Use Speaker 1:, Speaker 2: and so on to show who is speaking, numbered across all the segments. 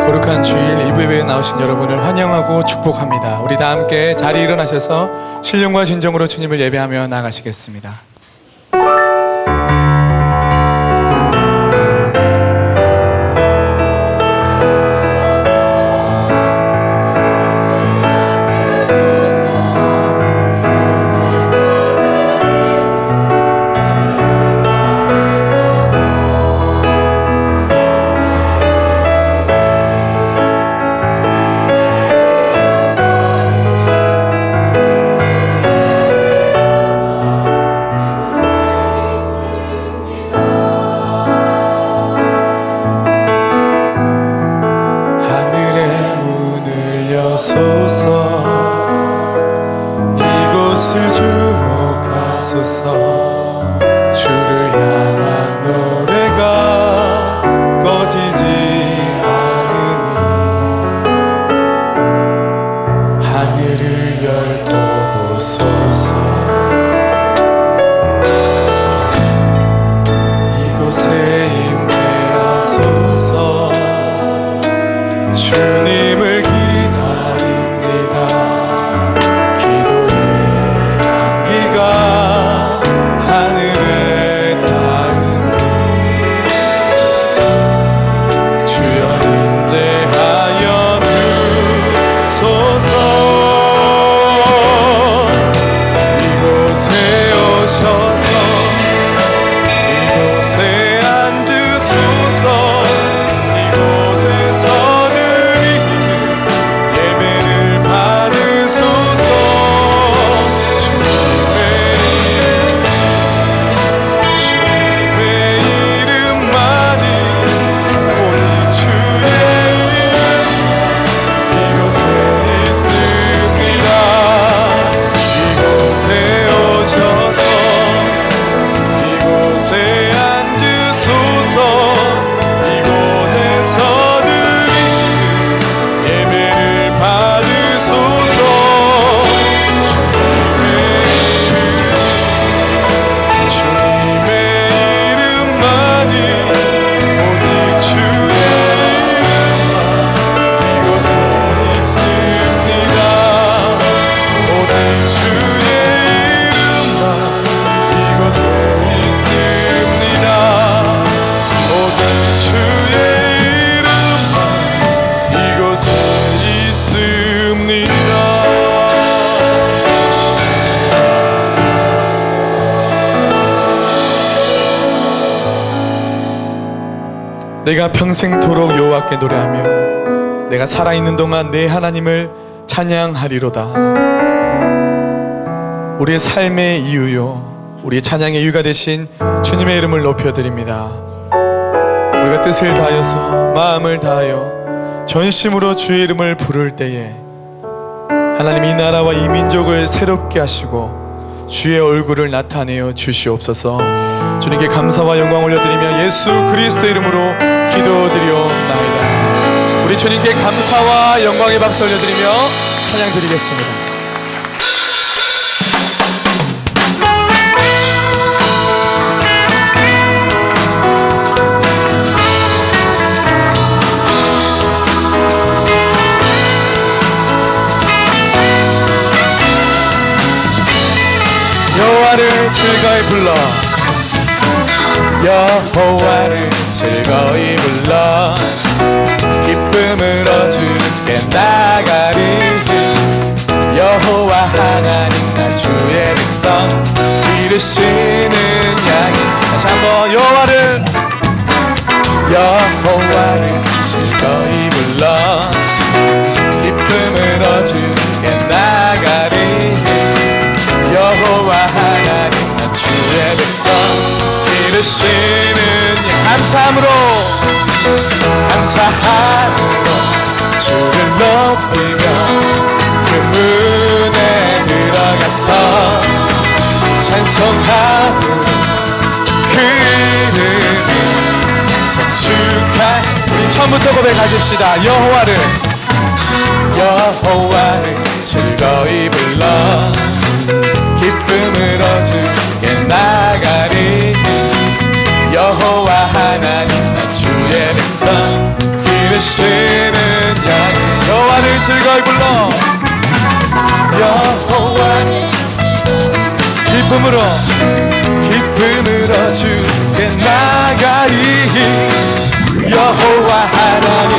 Speaker 1: 거룩한 주일 이브에 나오신 여러분을 환영하고 축복합니다. 우리 다 함께 자리에 일어나셔서 신령과 진정으로 주님을 예배하며 나가시겠습니다. 이곳을 주목하소서. 주를 향한 노래가 꺼지지 않으니 하늘을 열어보소서. 이곳에 임재하소서. 주님을 내가 평생토록 여호와께 노래하며 내가 살아있는 동안 내 하나님을 찬양하리로다. 우리의 삶의 이유요, 우리의 찬양의 이유가 되신 주님의 이름을 높여드립니다. 우리가 뜻을 다하여서 마음을 다하여 전심으로 주의 이름을 부를 때에 하나님 이 나라와 이 민족을 새롭게 하시고 주의 얼굴을 나타내어 주시옵소서. 주님께 감사와 영광 올려드리며 예수 그리스도 이름으로 기도드리옵나이다. 우리 주님께 감사와 영광의 박수 올려드리며 찬양 드리겠습니다. 여호와를 즐거이 불러, 여호와를 즐거이 불러 기쁨으로 주께 나가리. 여호와 하나님 나 주의 백성 기르시는 양이. 다시 한번 여호와를 즐거이 불러 기쁨으로 주께 나가리. 여호와 하나님 나 주의 백성 기르시는 감사함으로 주를 높이며 그 문에 들어가서 찬송함으로 그 이름을 성축할. 우리 처음부터 고백하십시다. 여호와를 즐거이 불러 기쁨으로 주께 나가리. 여호와 하나님 나 주의 백성 기르시는 즐거이 불러. 여호와 기쁨으로 주께 나가리. 여호와 하나님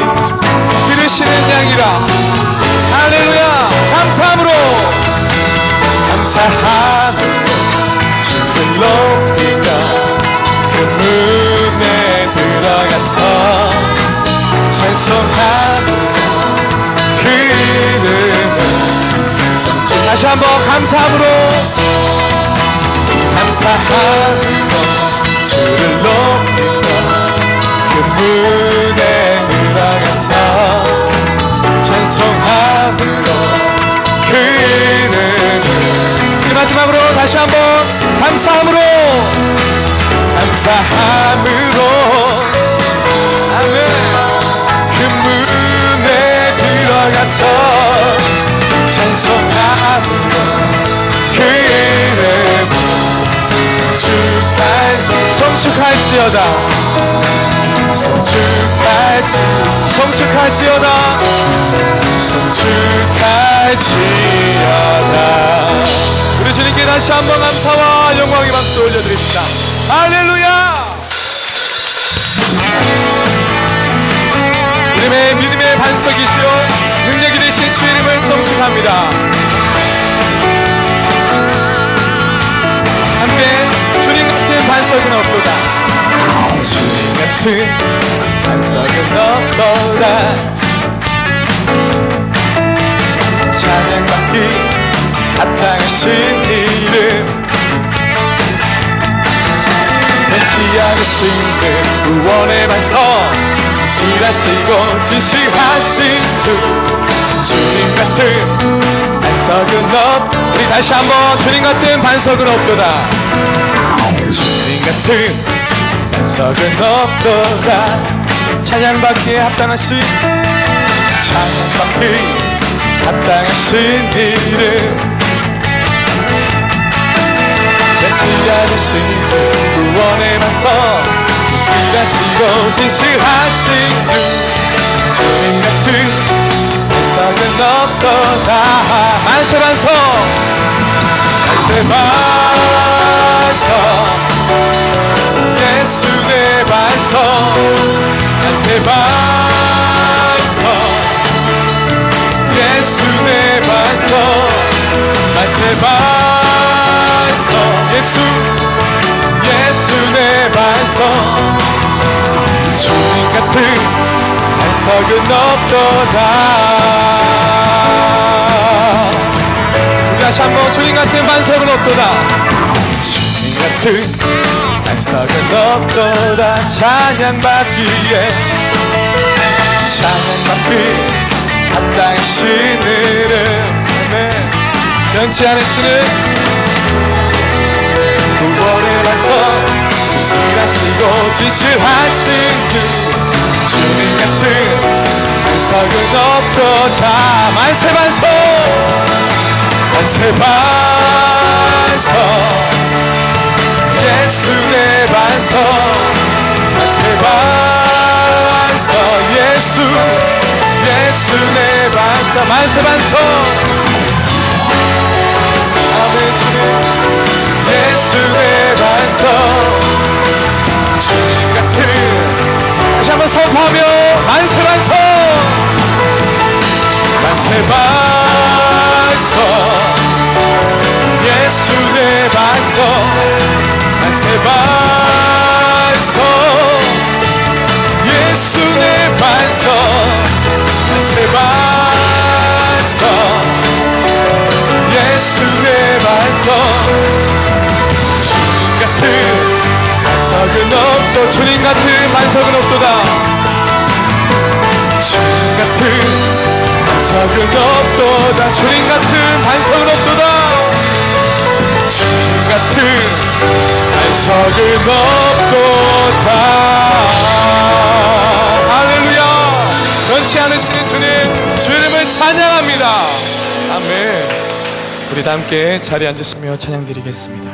Speaker 1: 기르시는 양이라. 할렐루야. 감사함으로 주를 높이며 그 문에 들어가서 찬송하며 그 이름을 성취. 다시 한번 감사함으로 주를 높이며 그 문에 들어가서 찬송함으로 그 이름을. 마지막으로 다시 한번 감사함으로 아멘. 그 문에 들어가서 찬송함으로 그 이름 성축할지어다. 성축할지어다. 우리 주님께 다시 한번 감사와 영광의 박수 올려드립니다. 할렐루야. 우리의 믿음의 반석이시오 능력이 되신 주 이름을 성축합니다. 함께 주님 같은 반석은 없도다. 주님 같은 반석은 없도다. 찬양받기 합당하신 이름 변치 않으신 그 구원의 반석 진실하시고 진실하신 주 주님 같은 반석은 우리 다시 한번 주님 같은 반석은 없도다. 주님 같은 반석은 없도다. 찬양받기에 합당하신 이름 변치 않으신 구원의 반석 진실하시고 진실하신 주 주님 같은 반석은 없도다. 만세 반석 예수 내 반석 만세 반석 예수 내 반석 만세 반석 예수 내 반석 주님 같은 반석은 없도다. 우리 다시 한번 주님 같은 반석은 없도다. 주님 같은 반석은 없도다. 찬양받기 합당하신 이름 변치 않으시는 구원의 반석 진실하시고 진실하신 주 주님 같은 반석은 없도다. 만세 반석 예수 내 반석 만세 반석 예수 내 반석 만세 반석 아멘. 주님 예수 내 반석 주님 같은 다시 한번 선포하며 만세 반석 예수 내 반석 만세 반석 예수 내 반석 만세 반석 예수 내 반석 주님 같은 반석은 없도 주님 같은 반석은 없도다. 주님 같은 반석은 없도다. 주님 같은 반석은 없도다. 주님 같은 반석은 없도다. 할렐루야. 변치 않으시는 주님 주 이름을 찬양합니다. 아멘. 우리 다 함께 자리에 앉으시며 찬양 드리겠습니다.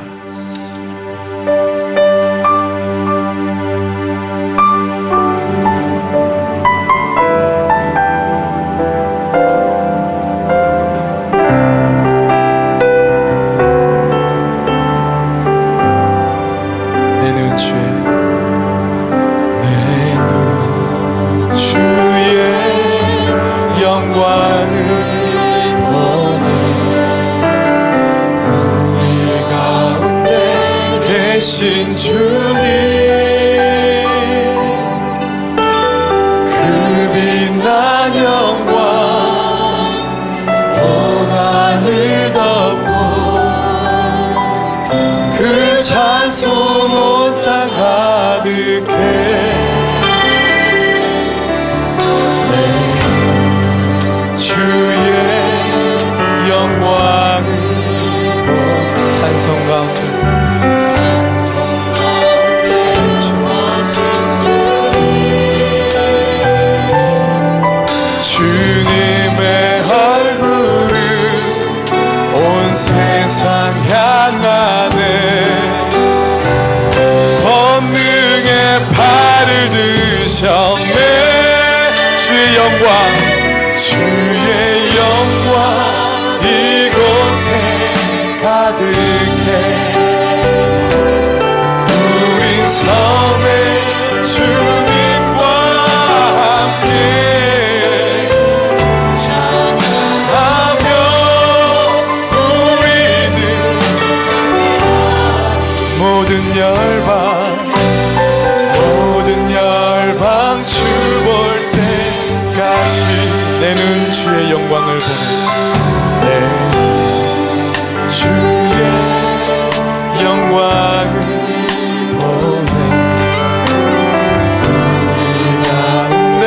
Speaker 1: 계신 주님 그 빛난 영광 온 하늘 덮고 그 찬송 온 땅 가득해 찬송 가운데 주님의 얼굴은 온 세상 향하네 권능의 팔을 드셨네 주의 영광 주의 영광 이곳에 가득해 우린 섬에 주님과 함께 찬양하며 우리는 모든 열방 주 볼 때까지 내는 주의 영광을 보내 주의 영광을 보내 우리 가운데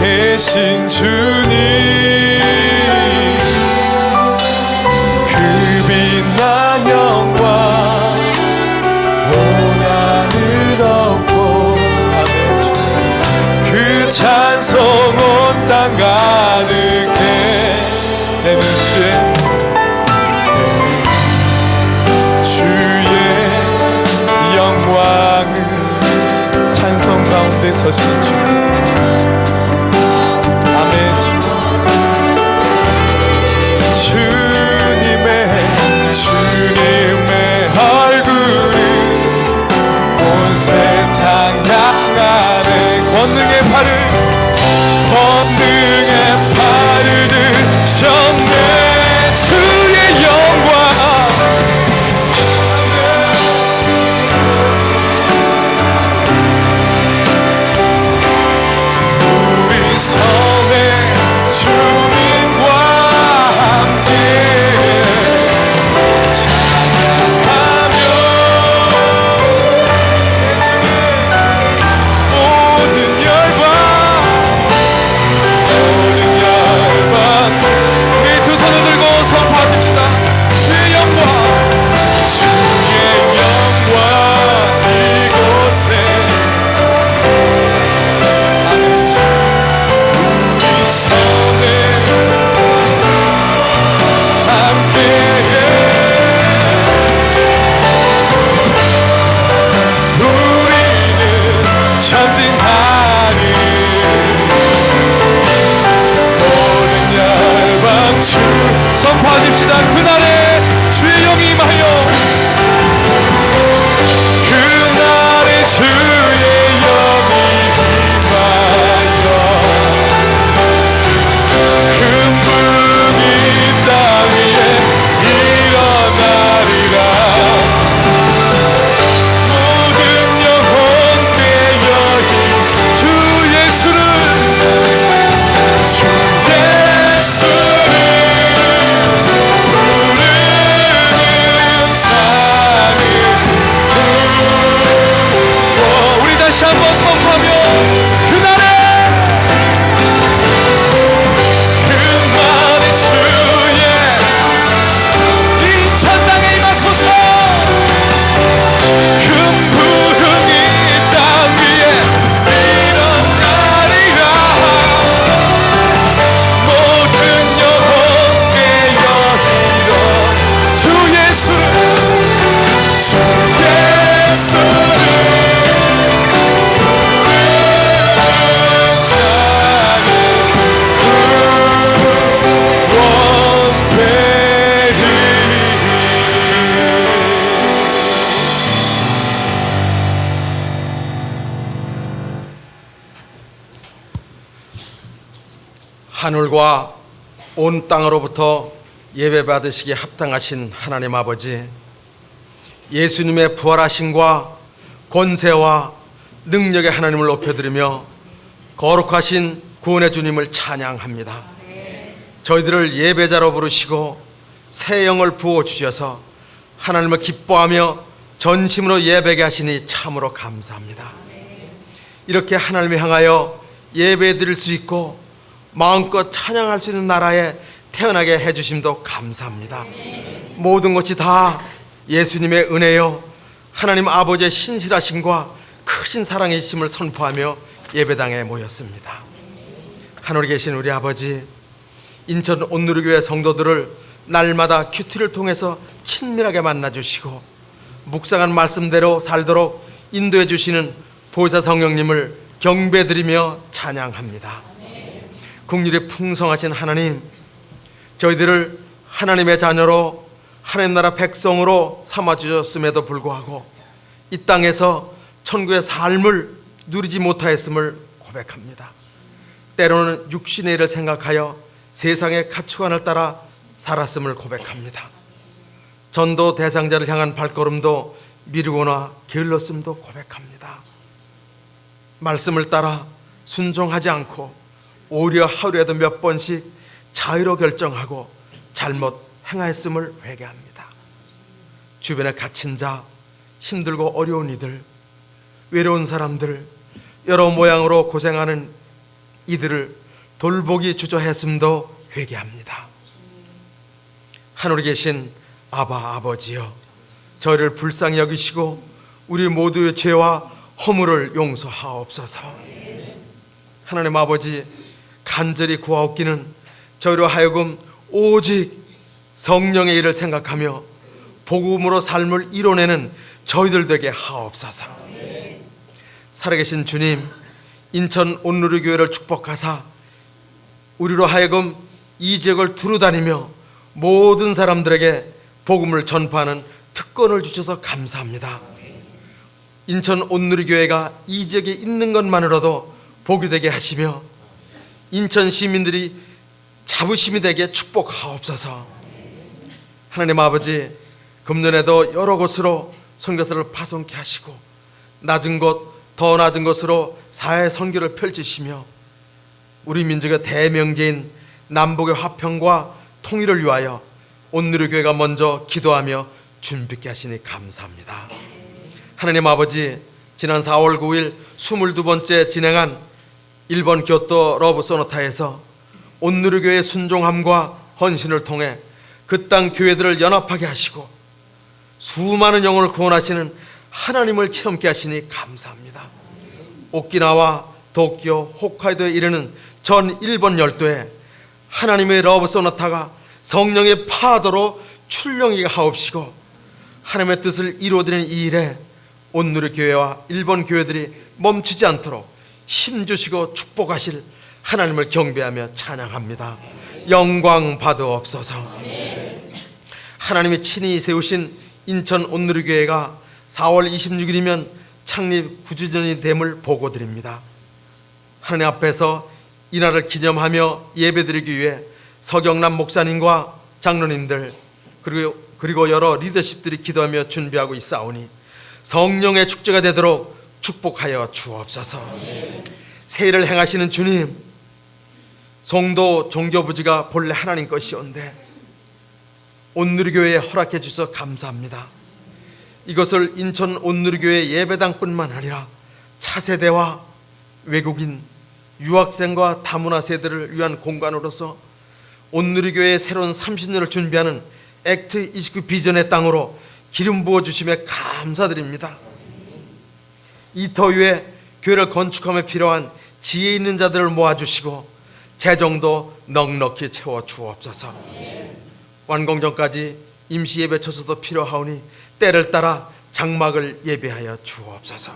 Speaker 1: 계신 주님 그 빛난 영광 온 하늘 덮고 아멘 그 찬송 온 땅 가득해 내는 주의 영광을 찬송 가운데 서신 주님 아멘 주님의 얼굴은 온 세상 향하네 권능의 팔을 드셨네 주의 영광 섬에 주님과 함께 찬양하며 주님 모든 열방 우리 두 손을 들고 선포하십시다 주의 영광 이곳에 전진하니 모든 열방 주 선포하십시다 그날에 주의 영이 임하여 그날에 주의 영이 임하여 금붕이 땅 위에 일어나리라 모든 영혼 깨어있 주 예수를 부르는 찬양 우리 다시 한번 선포하며 그날에 주의 이 천당에 임하소서 금부흥이 땅 위에 일어나리라 모든 영혼 깨어있던 주 예수를
Speaker 2: 하늘과 온 땅으로부터 예배 받으시기에 합당하신 하나님 아버지, 예수님의 부활하심과 권세와 능력의 하나님을 높여드리며 거룩하신 구원의 주님을 찬양합니다. 저희들을 예배자로 부르시고 새 영을 부어주셔서 하나님을 기뻐하며 전심으로 예배하게 하시니 참으로 감사합니다. 이렇게 하나님을 향하여 예배드릴 수 있고 마음껏 찬양할 수 있는 나라에 태어나게 해주심도 감사합니다. 모든 것이 다 예수님의 은혜요 하나님 아버지의 신실하심과 크신 사랑의 힘을 선포하며 예배당에 모였습니다. 하늘에 계신 우리 아버지, 인천 온누리교회 성도들을 날마다 큐티를 통해서 친밀하게 만나주시고 묵상한 말씀대로 살도록 인도해 주시는 보혜사 성령님을 경배드리며 찬양합니다. 국률이 풍성하신 하나님, 저희들을 하나님의 자녀로 하나님 나라 백성으로 삼아주셨음에도 불구하고 이 땅에서 천국의 삶을 누리지 못하였음을 고백합니다. 때로는 육신의 일을 생각하여 세상의 가치관을 따라 살았음을 고백합니다. 전도 대상자를 향한 발걸음도 미루거나 게을렀음도 고백합니다. 말씀을 따라 순종하지 않고 오히려 하루에도 몇 번씩 자의로 결정하고 잘못 행하였음을 회개합니다. 주변에 갇힌 자, 힘들고 어려운 이들, 외로운 사람들, 여러 모양으로 고생하는 이들을 돌보기 주저했음도 회개합니다. 하늘에 계신 아바 아버지여, 저희를 불쌍히 여기시고 우리 모두의 죄와 허물을 용서하옵소서. 하나님 아버지, 간절히 구하옵기는 저희로 하여금 오직 성령의 일을 생각하며 복음으로 삶을 이뤄내는 저희들 되게 하옵소서. 살아계신 주님, 인천 온누리교회를 축복하사 우리로 하여금 이 지역을 두루다니며 모든 사람들에게 복음을 전파하는 특권을 주셔서 감사합니다. 인천 온누리교회가 이 지역에 있는 것만으로도 복이 되게 하시며 인천 시민들이 자부심이 되게 축복하옵소서. 하나님 아버지, 금년에도 여러 곳으로 선교사를 파송케 하시고 낮은 곳, 더 낮은 곳으로 사회 선교를 펼치시며 우리 민족의 대명제인 남북의 화평과 통일을 위하여 온누리교회가 먼저 기도하며 준비케 하시니 감사합니다. 하나님 아버지, 지난 4월 9일 22번째 진행한 일본 교토 러브 소나타에서 온누리교회의 순종함과 헌신을 통해 그 땅 교회들을 연합하게 하시고 수많은 영혼을 구원하시는 하나님을 체험케 하시니 감사합니다. 오키나와 도쿄, 홋카이도에 이르는 전 일본 열도에 하나님의 러브 소나타가 성령의 파도로 출렁이게 하옵시고 하나님의 뜻을 이루어드리는 이 일에 온누리교회와 일본 교회들이 멈추지 않도록 힘주시고 축복하실 하나님을 경배하며 찬양합니다. 영광 받으옵소서. 하나님이 친히 세우신 인천 온누리교회가 4월 26일이면 창립 9주년이 됨을 보고드립니다. 하나님 앞에서 이날을 기념하며 예배드리기 위해 서경남 목사님과 장로님들 그리고 여러 리더십들이 기도하며 준비하고 있사오니 성령의 축제가 되도록 축복하여 주옵소서. 새 일을 행하시는 주님, 성도 종교부지가 본래 하나님 것이온데 온누리교회에 허락해 주셔서 감사합니다. 이것을 인천 온누리교회 예배당뿐만 아니라 차세대와 외국인, 유학생과 다문화 세대를 위한 공간으로서 온누리교회의 새로운 30년을 준비하는 액트 29 비전의 땅으로 기름 부어주심에 감사드립니다. 이 터위에 교회를 건축하며 필요한 지혜 있는 자들을 모아주시고 재정도 넉넉히 채워주옵소서. 완공 전까지 임시 예배 처소도 필요하오니 때를 따라 장막을 예배하여 주옵소서.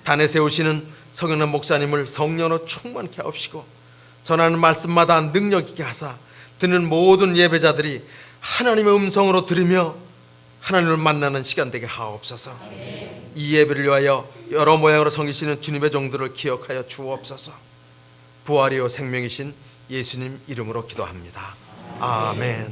Speaker 2: 단에 세우시는 서경남 목사님을 성령으로 충만케 하옵시고 전하는 말씀마다 능력 있게 하사 듣는 모든 예배자들이 하나님의 음성으로 들으며 하나님을 만나는 시간 되게 하옵소서. 이 예배를 위하여 여러 모양으로 섬기시는 주님의 종들을 기억하여 주옵소서. 부활이요 생명이신 예수님 이름으로 기도합니다. 아멘.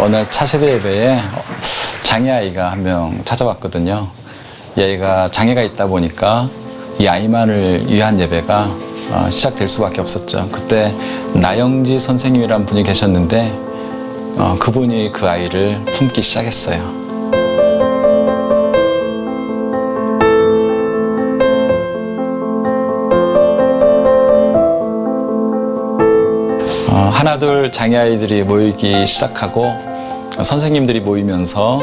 Speaker 3: 어느 차세대 예배에 장애아이가 한 명 찾아왔거든요. 이 아이가 장애가 있다 보니까 이 아이만을 위한 예배가 시작될 수밖에 없었죠. 그때 나영지 선생님이라는 분이 계셨는데 그분이 그 아이를 품기 시작했어요. 하나둘 장애아이들이 모이기 시작하고 선생님들이 모이면서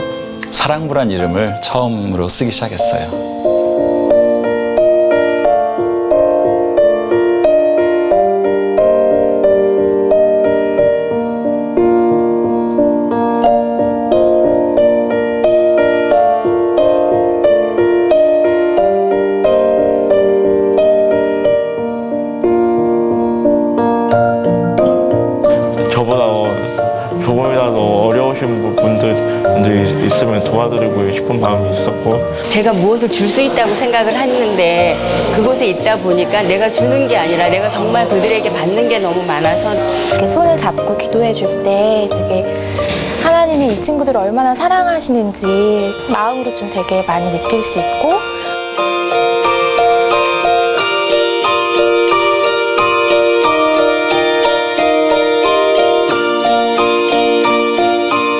Speaker 3: 사랑부란 이름을 처음으로 쓰기 시작했어요.
Speaker 4: 조금이라도 어려우신 분들이 있으면 도와드리고 싶은 마음이 있었고,
Speaker 5: 제가 무엇을 줄 수 있다고 생각을 했는데 그곳에 있다 보니까 내가 주는 게 아니라 내가 정말 그들에게 받는 게 너무 많아서
Speaker 6: 이렇게 손을 잡고 기도해 줄 때 되게 하나님이 이 친구들을 얼마나 사랑하시는지 마음으로 좀 되게 많이 느낄 수 있고,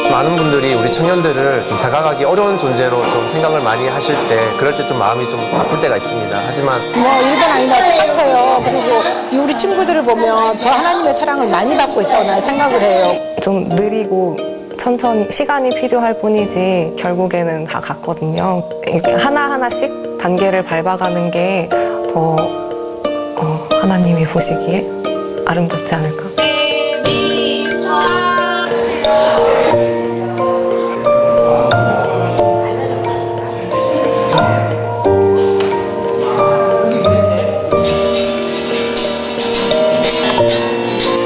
Speaker 7: 많은 분들이 우리 청년들을 좀 다가가기 어려운 존재로 좀 생각을 많이 하실 때 그럴 때 좀 마음이 좀 아플 때가 있습니다. 하지만
Speaker 8: 일반 아이나 똑같아요. 그리고 우리 친구들을 보면 더 하나님의 사랑을 많이 받고 있다고 나는 생각을 해요.
Speaker 9: 좀 느리고 천천히 시간이 필요할 뿐이지 결국에는 다 같거든요. 이렇게 하나하나씩 단계를 밟아가는 게 더 하나님이 보시기에 아름답지 않을까.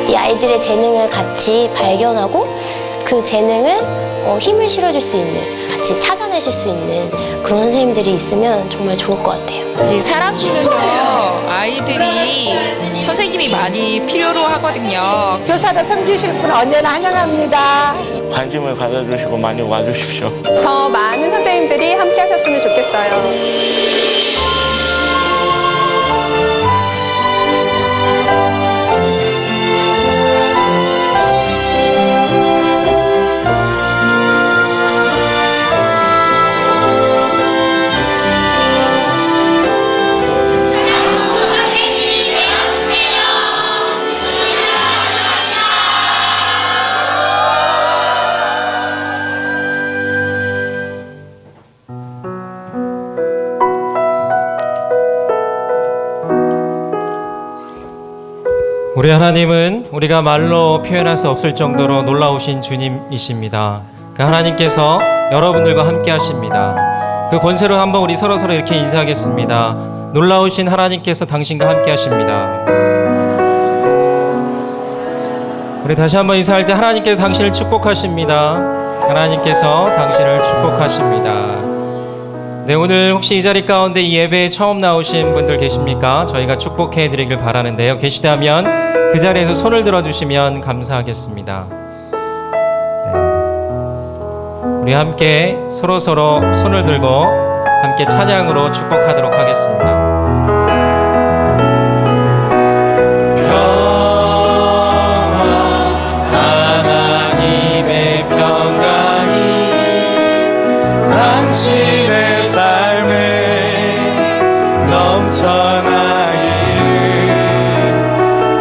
Speaker 6: 이 아이들의 재능을 같이 발견하고 그 재능을 힘을 실어줄 수 있는, 같이 찾아내실 수 있는 그런 선생님들이 있으면 정말 좋을 것 같아요.
Speaker 10: 이 사랑기는요, 아이들이 선생님이 많이 필요로 하거든요.
Speaker 8: 교사를 섬기실 분 언제나 환영합니다.
Speaker 4: 관심을 가져주시고 많이 와주십시오.
Speaker 10: 더 많은 선생님들이 함께 하셨으면 좋겠어요.
Speaker 11: 우리 하나님은 우리가 말로 표현할 수 없을 정도로 놀라우신 주님이십니다. 그 하나님께서 여러분들과 함께 하십니다. 그 권세로 한번 우리 서로서로 이렇게 인사하겠습니다. 놀라우신 하나님께서 당신과 함께 하십니다. 우리 다시 한번 인사할 때 하나님께서 당신을 축복하십니다. 하나님께서 당신을 축복하십니다. 네, 오늘 혹시 이 자리 가운데 이 예배에 처음 나오신 분들 계십니까? 저희가 축복해 드리길 바라는데요. 계시다면 그 자리에서 손을 들어주시면 감사하겠습니다. 네. 우리 함께 서로서로 손을 들고 함께 찬양으로 축복하도록 하겠습니다.
Speaker 1: 당신의 삶에 넘쳐나기를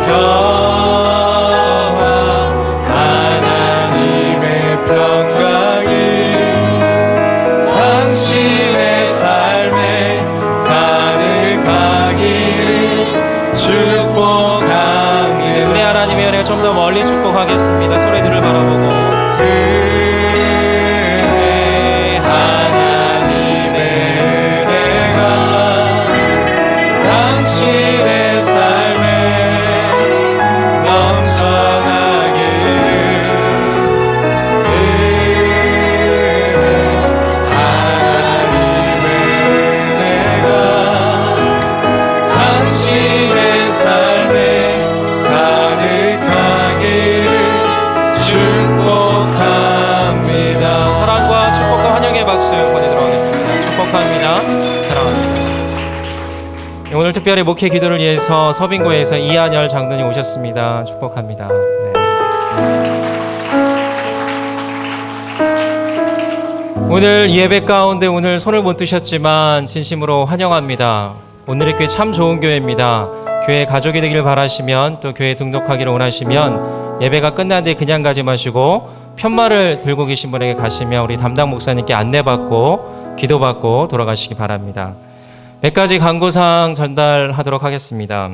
Speaker 1: 평화 하나님의 평강이 당신의 삶에 가득하기를 축복합니다.
Speaker 11: 우리 하나님의 은혜가 좀 더 멀리 축복하겠습니다. 소리들을 바라보고
Speaker 1: 당신의 삶에 넘쳐나기를 하나님의 은혜가 당신의 삶에 가득하기를 축복합니다.
Speaker 11: 사랑과 축복과 환영의 박수 보내도록 하겠습니다. 축복합니다. 사랑합니다. 오늘 특별히 목회 기도를 위해서 서빙고에서 이한열 장로님 오셨습니다. 축복합니다. 네. 오늘 예배 가운데 오늘 손을 못 드셨지만 진심으로 환영합니다. 오늘의 교회 참 좋은 교회입니다. 교회 가족이 되길 바라시면 또 교회 등록하기를 원하시면 예배가 끝난 뒤에 그냥 가지 마시고 편말을 들고 계신 분에게 가시면 우리 담당 목사님께 안내받고 기도받고 돌아가시기 바랍니다. 몇 가지 간구사항 전달하도록 하겠습니다.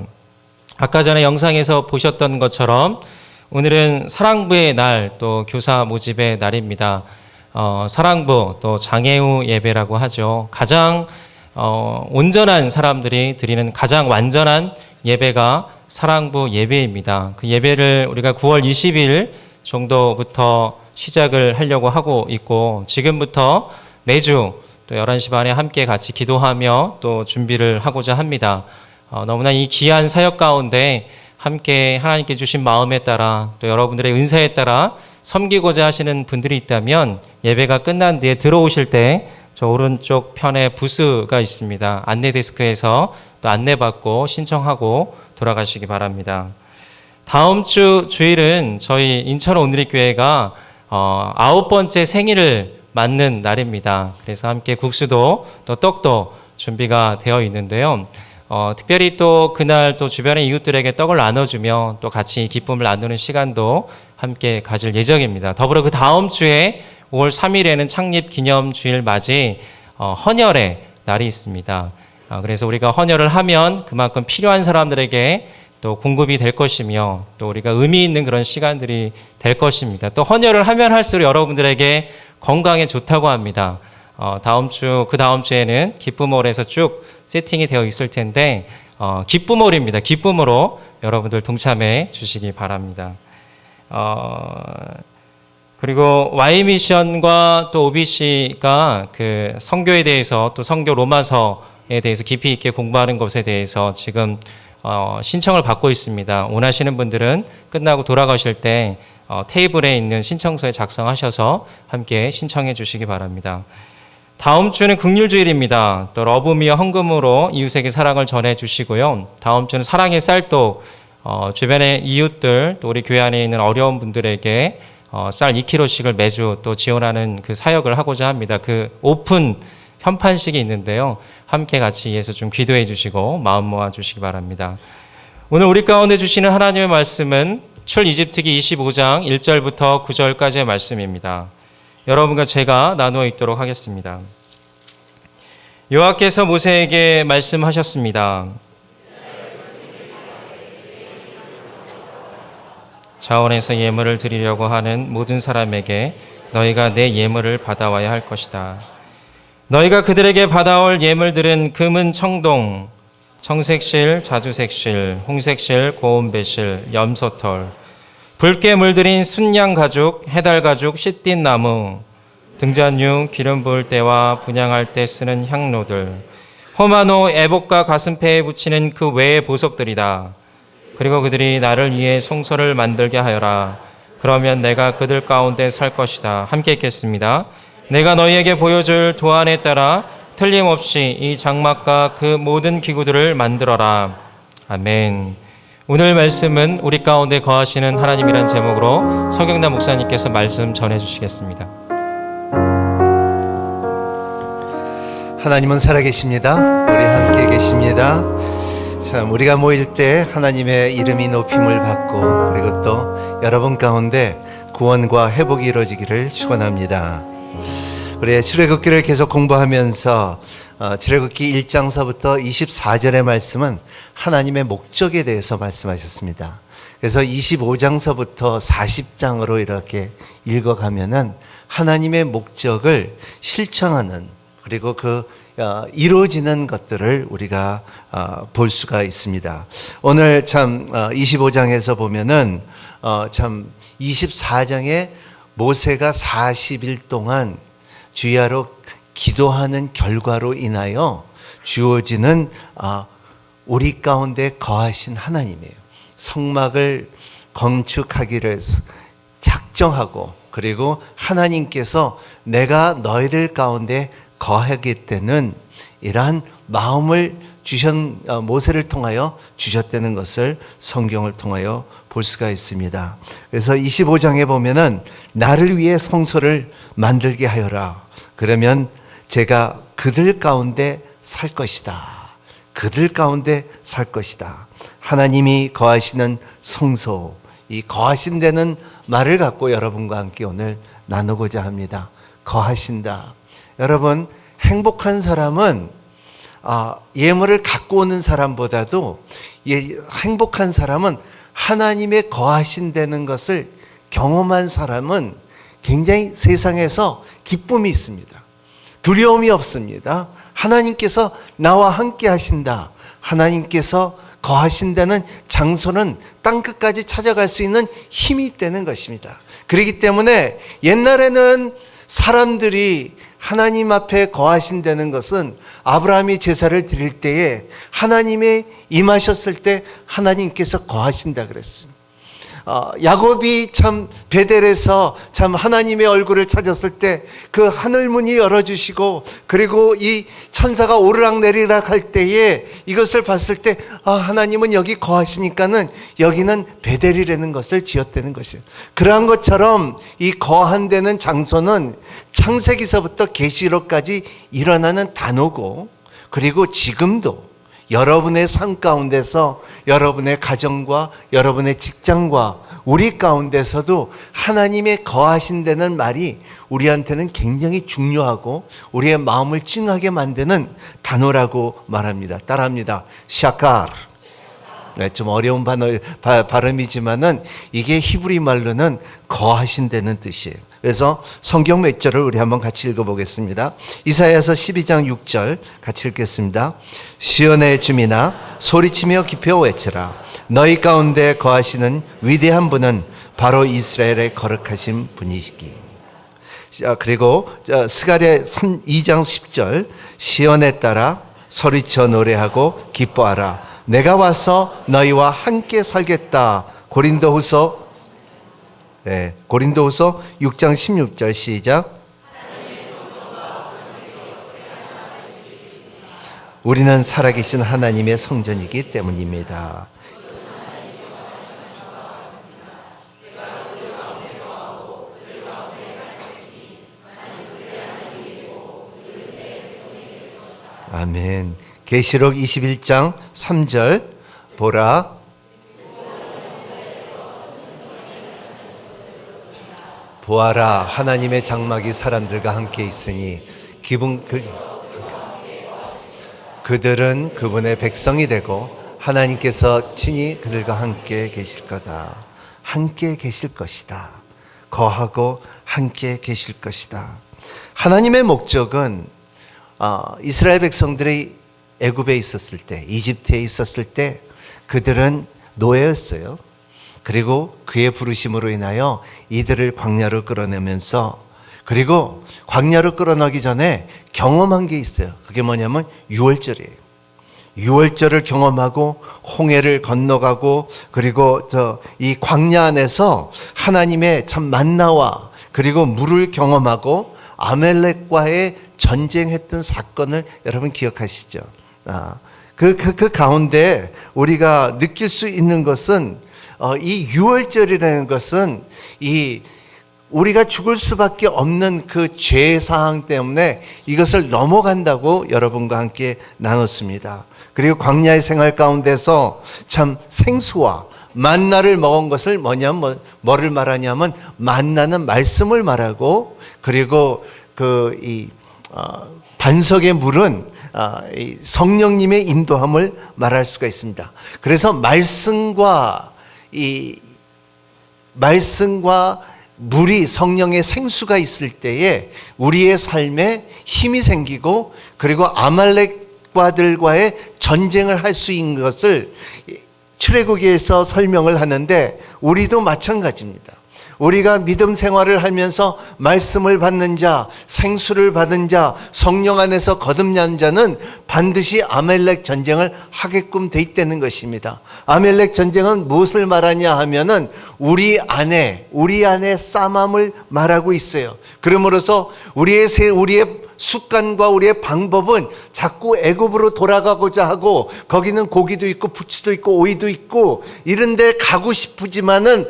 Speaker 11: 아까 전에 영상에서 보셨던 것처럼 오늘은 사랑부의 날, 또 교사 모집의 날입니다. 사랑부, 또 장애우 예배라고 하죠. 가장 온전한 사람들이 드리는 가장 완전한 예배가 사랑부 예배입니다. 그 예배를 우리가 9월 20일 정도부터 시작을 하려고 하고 있고 지금부터 매주 또 11시 반에 함께 같이 기도하며 또 준비를 하고자 합니다. 너무나 이 귀한 사역 가운데 함께 하나님께 주신 마음에 따라 또 여러분들의 은사에 따라 섬기고자 하시는 분들이 있다면 예배가 끝난 뒤에 들어오실 때 저 오른쪽 편에 부스가 있습니다. 안내 데스크에서 또 안내받고 신청하고 돌아가시기 바랍니다. 다음 주 주일은 저희 인천 온누리교회가 9번째 생일을 맞는 날입니다. 그래서 함께 국수도 또 떡도 준비가 되어 있는데요. 특별히 또 그날 또 주변의 이웃들에게 떡을 나눠주며 또 같이 기쁨을 나누는 시간도 함께 가질 예정입니다. 더불어 그 다음 주에 5월 3일에는 창립 기념 주일 맞이 헌혈의 날이 있습니다. 그래서 우리가 헌혈을 하면 그만큼 필요한 사람들에게 또 공급이 될 것이며 또 우리가 의미 있는 그런 시간들이 될 것입니다. 또 헌혈을 하면 할수록 여러분들에게 건강에 좋다고 합니다. 그 다음 주에는 기쁨홀에서 쭉 세팅이 되어 있을 텐데 기쁨홀입니다. 기쁨으로 여러분들 동참해 주시기 바랍니다. 그리고 Y미션과 또 OBC가 그 선교에 대해서 또 선교 로마서에 대해서 깊이 있게 공부하는 것에 대해서 지금 신청을 받고 있습니다. 원하시는 분들은 끝나고 돌아가실 때 테이블에 있는 신청서에 작성하셔서 함께 신청해 주시기 바랍니다. 다음 주는 긍휼주일입니다. 또 러브미와 헌금으로 이웃에게 사랑을 전해 주시고요. 다음 주는 사랑의 쌀도 주변의 이웃들 또 우리 교회 안에 있는 어려운 분들에게 쌀 2kg씩을 매주 또 지원하는 그 사역을 하고자 합니다. 그 오픈 현판식이 있는데요. 함께 같이 위해서 좀 기도해 주시고 마음 모아 주시기 바랍니다. 오늘 우리 가운데 주시는 하나님의 말씀은 출이집트기 25장 1절부터 9절까지의 말씀입니다. 여러분과 제가 나누어 읽도록 하겠습니다. 여호와께서 모세에게 말씀하셨습니다. 자원에서 예물을 드리려고 하는 모든 사람에게 너희가 내 예물을 받아와야 할 것이다. 너희가 그들에게 받아올 예물들은 금은 청동, 청색실, 자주색실, 홍색실, 고운배실, 염소털, 붉게 물들인 순양 가죽, 해달 가죽, 씨띤 나무, 등잔류, 기름 부을 때와 분향할 때 쓰는 향로들, 호마노, 애복과 가슴패에 붙이는 그 외의 보석들이다. 그리고 그들이 나를 위해 송소를 만들게 하여라. 그러면 내가 그들 가운데 살 것이다. 함께 읽겠습니다. 내가 너희에게 보여줄 도안에 따라 틀림없이 이 장막과 그 모든 기구들을 만들어라. 아멘. 오늘 말씀은 우리 가운데 거하시는 하나님이란 제목으로 서경남 목사님께서 말씀 전해주시겠습니다.
Speaker 12: 하나님은 살아계십니다. 우리 함께 계십니다. 참, 우리가 모일 때 하나님의 이름이 높임을 받고, 그리고 또 여러분 가운데 구원과 회복이 이루어지기를 축원합니다. 우리 출애굽기를 계속 공부하면서 출애굽기 1장서부터 24절의 말씀은 하나님의 목적에 대해서 말씀하셨습니다. 그래서 25장서부터 40장으로 이렇게 읽어가면은 하나님의 목적을 실천하는, 그리고 그 이루어지는 것들을 우리가 볼 수가 있습니다. 오늘 참 25장에서 보면은 참 24장에 모세가 40일 동안 주야로 기도하는 결과로 인하여 주어지는 우리 가운데 거하신 하나님이에요. 성막을 건축하기를 작정하고, 그리고 하나님께서 내가 너희들 가운데 거하겠다는 이러한 마음을 모세를 통하여 주셨다는 것을 성경을 통하여 볼 수가 있습니다. 그래서 25장에 보면은 나를 위해 성소를 만들게 하여라. 그러면 제가 그들 가운데 살 것이다. 그들 가운데 살 것이다. 하나님이 거하시는 성소, 이 거하신다는 말을 갖고 여러분과 함께 오늘 나누고자 합니다. 거하신다. 여러분, 행복한 사람은 예물을 갖고 오는 사람보다도 행복한 사람은 하나님의 거하신다는 것을 경험한 사람은 굉장히 세상에서 기쁨이 있습니다. 두려움이 없습니다. 하나님께서 나와 함께 하신다. 하나님께서 거하신다는 장소는 땅끝까지 찾아갈 수 있는 힘이 있다는 것입니다. 그렇기 때문에 옛날에는 사람들이 하나님 앞에 거하신다는 것은 아브라함이 제사를 드릴 때에 하나님이 임하셨을 때 하나님께서 거하신다 그랬습니다. 야곱이 참 베델에서 참 하나님의 얼굴을 찾았을 때 그 하늘문이 열어주시고, 그리고 이 천사가 오르락내리락 할 때에 이것을 봤을 때 하나님은 여기 거하시니까는 여기는 베델이라는 것을 지었다는 것이에요. 그러한 것처럼 이 거한다는 장소는 창세기서부터 계시록까지 일어나는 단어고, 그리고 지금도 여러분의 삶 가운데서 여러분의 가정과 여러분의 직장과 우리 가운데서도 하나님의 거하신다는 말이 우리한테는 굉장히 중요하고 우리의 마음을 찡하게 만드는 단어라고 말합니다. 따라합니다. 샤카르. 네, 좀 어려운 발음이지만은 이게 히브리 말로는 거하신다는 뜻이에요. 그래서 성경 몇 절을 우리 한번 같이 읽어보겠습니다. 이사야서 12장 6절 같이 읽겠습니다. 시온의 주민아 소리치며 깊이 외치라. 너희 가운데 거하시는 위대한 분은 바로 이스라엘의 거룩하신 분이시기. 그리고 스가랴 2장 10절 시온에 따라 소리쳐 노래하고 기뻐하라. 내가 와서 너희와 함께 살겠다. 고린도후서 6장 16절 시작. 우리는 살아계신 하나님의 성전이기 때문입니다. 아멘. 계시록 21장 3절 보라. 보아라 하나님의 장막이 사람들과 함께 있으니 그들은 그분의 백성이 되고 하나님께서 친히 그들과 함께 계실 거다. 함께 계실 것이다. 거하고 함께 계실 것이다. 하나님의 목적은 이스라엘 백성들이 애굽에 있었을 때, 이집트에 있었을 때 그들은 노예였어요. 그리고 그의 부르심으로 인하여 이들을 광야로 끌어내면서, 그리고 광야로 끌어내기 전에 경험한 게 있어요. 그게 뭐냐면 유월절이에요. 유월절을 경험하고 홍해를 건너가고, 그리고 이 광야 안에서 하나님의 참 만나와 그리고 물을 경험하고 아멜렉과의 전쟁했던 사건을 여러분 기억하시죠? 그 가운데 우리가 느낄 수 있는 것은 이 유월절이라는 것은 우리가 죽을 수밖에 없는 그 죄 사항 때문에 이것을 넘어간다고 여러분과 함께 나눴습니다. 그리고 광야의 생활 가운데서 참 생수와 만나를 먹은 것을 뭐를 말하냐면 만나는 말씀을 말하고, 그리고 반석의 물은 성령님의 인도함을 말할 수가 있습니다. 그래서 말씀과 물이, 성령의 생수가 있을 때에 우리의 삶에 힘이 생기고, 그리고 아말렉과들과의 전쟁을 할 수 있는 것을 출애굽기에서 설명을 하는데, 우리도 마찬가지입니다. 우리가 믿음 생활을 하면서 말씀을 받는 자, 생수를 받은 자, 성령 안에서 거듭난 자는 반드시 아멜렉 전쟁을 하게끔 돼 있다는 것입니다. 아멜렉 전쟁은 무엇을 말하냐 하면은 우리 안에 싸움을 말하고 있어요. 그러므로서 우리의 습관과 우리의 방법은 자꾸 애굽으로 돌아가고자 하고, 거기는 고기도 있고 부추도 있고 오이도 있고 이런 데 가고 싶지만은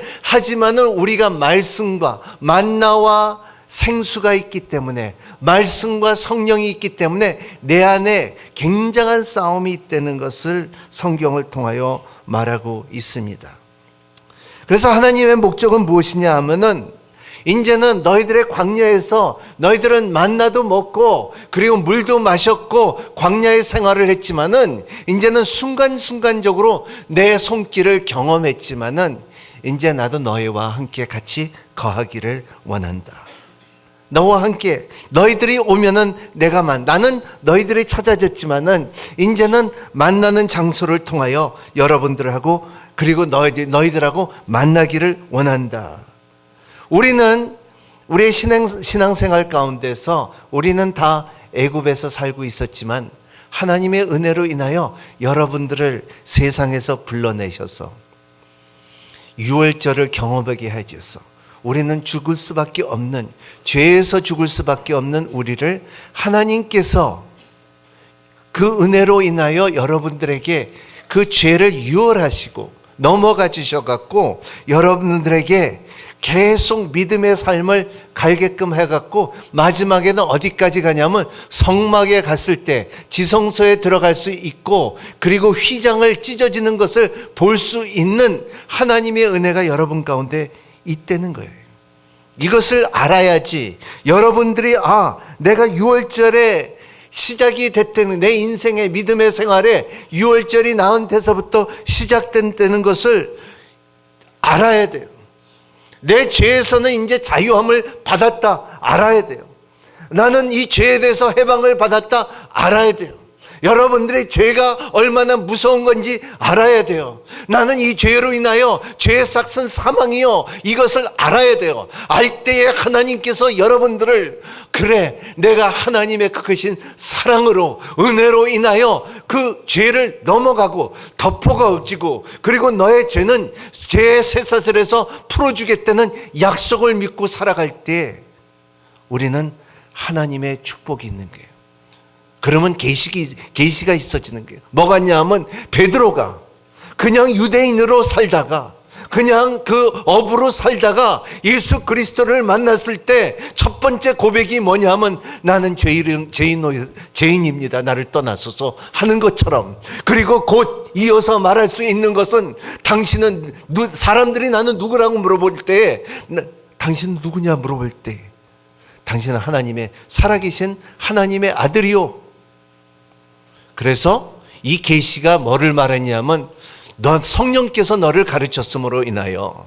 Speaker 12: 우리가 말씀과 만나와 생수가 있기 때문에, 말씀과 성령이 있기 때문에 내 안에 굉장한 싸움이 있다는 것을 성경을 통하여 말하고 있습니다. 그래서 하나님의 목적은 무엇이냐 하면은, 이제는 너희들의 광야에서 너희들은 만나도 먹고 그리고 물도 마셨고 광야의 생활을 했지만은, 이제는 순간순간적으로 내 손길을 경험했지만은 이제 나도 너희와 함께 같이 거하기를 원한다. 너와 함께, 너희들이 오면은 나는 너희들이 찾아졌지만은 이제는 만나는 장소를 통하여 여러분들하고 그리고 너희들하고 만나기를 원한다. 우리는 우리의 신앙생활 가운데서 우리는 다 애굽에서 살고 있었지만, 하나님의 은혜로 인하여 여러분들을 세상에서 불러내셔서 유월절을 경험하게 해줘서 우리는 죽을 수밖에 없는, 죄에서 죽을 수밖에 없는 우리를 하나님께서 그 은혜로 인하여 여러분들에게 그 죄를 유월하시고 넘어가 주셔갖고 여러분들에게 계속 믿음의 삶을 갈게끔 해갖고, 마지막에는 어디까지 가냐면 성막에 갔을 때 지성소에 들어갈 수 있고, 그리고 휘장을 찢어지는 것을 볼 수 있는 하나님의 은혜가 여러분 가운데 있다는 거예요. 이것을 알아야지 여러분들이 내가 6월절에 시작이 됐다는, 내 인생의 믿음의 생활에 6월절이 나온 데서부터 시작된다는 것을 알아야 돼요. 내 죄에서는 이제 자유함을 받았다 알아야 돼요. 나는 이 죄에 대해서 해방을 받았다 알아야 돼요. 여러분들의 죄가 얼마나 무서운 건지 알아야 돼요. 나는 이 죄로 인하여 죄의 삭은 사망이요, 이것을 알아야 돼요. 알 때에 하나님께서 여러분들을, 그래 내가 하나님의 크신 사랑으로 은혜로 인하여 그 죄를 넘어가고 덮어가 없지고, 그리고 너의 죄는 죄의 쇠사슬에서 풀어주겠다는 약속을 믿고 살아갈 때 우리는 하나님의 축복이 있는 거예요. 그러면 계시가 있어지는 거예요. 뭐가 있냐면, 베드로가 그냥 유대인으로 살다가, 그냥 그 업으로 살다가 예수 그리스도를 만났을 때 첫 번째 고백이 뭐냐면, 나는 죄인입니다. 나를 떠나소서 하는 것처럼, 그리고 곧 이어서 말할 수 있는 것은, 당신은 사람들이 나는 누구라고 물어볼 때, 당신은 누구냐 물어볼 때, 당신은 하나님의 살아계신 하나님의 아들이요. 그래서 이 계시가 뭐를 말했냐면, 너 성령께서 너를 가르쳤음으로 인하여,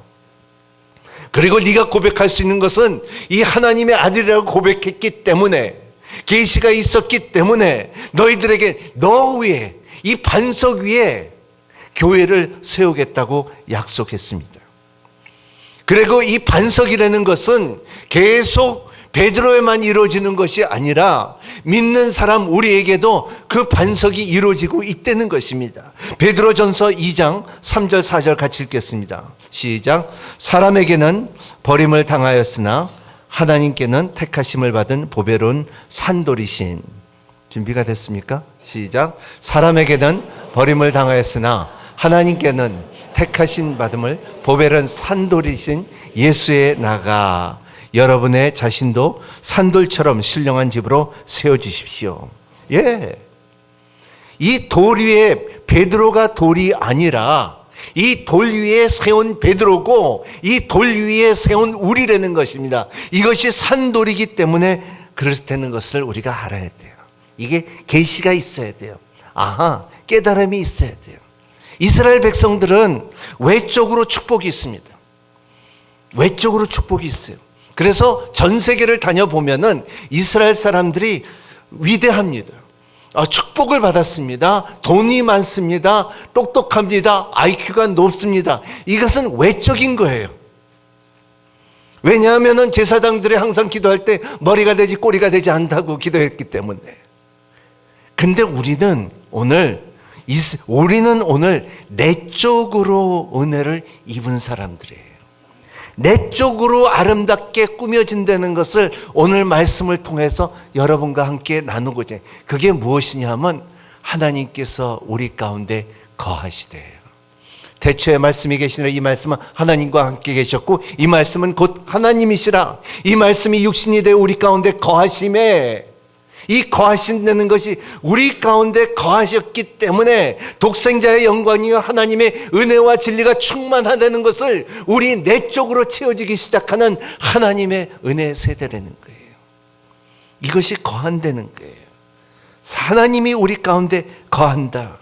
Speaker 12: 그리고 네가 고백할 수 있는 것은 이 하나님의 아들이라고 고백했기 때문에, 계시가 있었기 때문에 너희들에게 너 위에 이 반석 위에 교회를 세우겠다고 약속했습니다. 그리고 이 반석이라는 것은 계속 베드로에만 이루어지는 것이 아니라 믿는 사람 우리에게도 그 반석이 이루어지고 있다는 것입니다. 베드로전서 2장 3절 4절 같이 읽겠습니다. 시작. 사람에게는 버림을 당하였으나 하나님께는 택하심을 받은 보배로운 산돌이신. 준비가 됐습니까? 시작. 사람에게는 버림을 당하였으나 하나님께는 택하신 받음을 보배로운 산돌이신 예수에 나가 여러분의 자신도 산돌처럼 신령한 집으로 세워주십시오. 예. 이 돌 위에 베드로가 돌이 아니라 이 돌 위에 세운 베드로고 이 돌 위에 세운 우리라는 것입니다. 이것이 산돌이기 때문에 그렇다는 것을 우리가 알아야 돼요. 이게 계시가 있어야 돼요. 아하, 깨달음이 있어야 돼요. 이스라엘 백성들은 외적으로 축복이 있습니다. 외적으로 축복이 있어요. 그래서 전 세계를 다녀보면은 이스라엘 사람들이 위대합니다. 축복을 받았습니다. 돈이 많습니다. 똑똑합니다. IQ가 높습니다. 이것은 외적인 거예요. 왜냐하면 제사장들이 항상 기도할 때 머리가 되지 꼬리가 되지 않다고 기도했기 때문에. 근데 우리는 오늘 내적으로 은혜를 입은 사람들이에요. 내적으로 아름답게 꾸며진다는 것을 오늘 말씀을 통해서 여러분과 함께 나누고자 해요. 그게 무엇이냐면 하나님께서 우리 가운데 거하시대요. 태초에 말씀이 계시니라. 이 말씀은 하나님과 함께 계셨고 이 말씀은 곧 하나님이시라. 이 말씀이 육신이 되어 우리 가운데 거하심에, 이 거하신다는 것이 우리 가운데 거하셨기 때문에 독생자의 영광이요 하나님의 은혜와 진리가 충만하다는 것을 우리 내적으로 채워지기 시작하는 하나님의 은혜 세대라는 거예요. 이것이 거한다는 거예요. 하나님이 우리 가운데 거한다.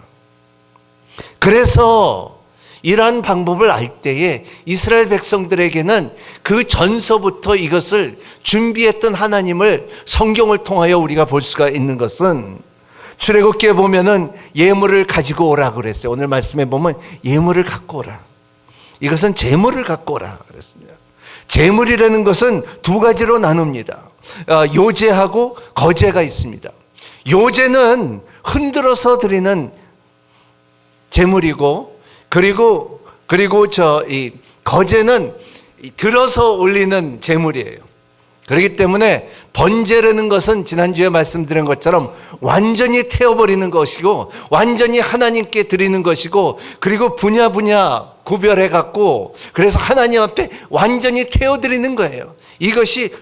Speaker 12: 그래서 이러한 방법을 알 때에 이스라엘 백성들에게는 그 전서부터 이것을 준비했던 하나님을 성경을 통하여 우리가 볼 수가 있는 것은 출애굽기에 보면은 예물을 가지고 오라 그랬어요. 오늘 말씀에 보면 예물을 갖고 오라. 이것은 제물을 갖고 오라 그랬습니다. 제물이라는 것은 두 가지로 나눕니다. 요제하고 거제가 있습니다. 요제는 흔들어서 드리는 제물이고 그리고 이 거제는 들어서 올리는 제물이에요. 그렇기 때문에 번제라는 것은 지난주에 말씀드린 것처럼 완전히 태워버리는 것이고 완전히 하나님께 드리는 것이고 그리고 분야 구별해 갖고 그래서 하나님 앞에 완전히 태워드리는 거예요. 이것이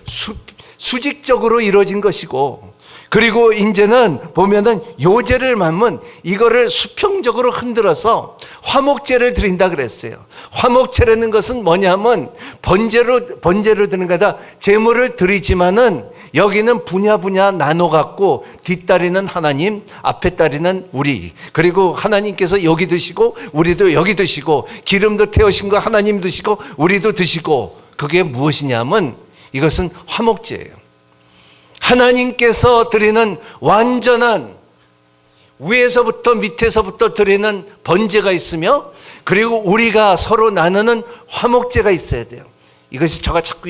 Speaker 12: 수직적으로 이루어진 것이고 그리고 이제는 보면은 요제를 맡으면 이거를 수평적으로 흔들어서 화목제를 드린다 그랬어요. 화목제라는 것은 뭐냐면 번제로 드는 거다. 제물을 드리지만은 여기는 분야 나눠 갖고 뒷다리는 하나님, 앞에 다리는 우리. 그리고 하나님께서 여기 드시고 우리도 여기 드시고 기름도 태우신 거 하나님 드시고 우리도 드시고 그게 무엇이냐면 이것은 화목제예요. 하나님께서 드리는 완전한 위에서부터 밑에서부터 드리는 번제가 있으며 그리고 우리가 서로 나누는 화목제가 있어야 돼요. 이것이 저가 자꾸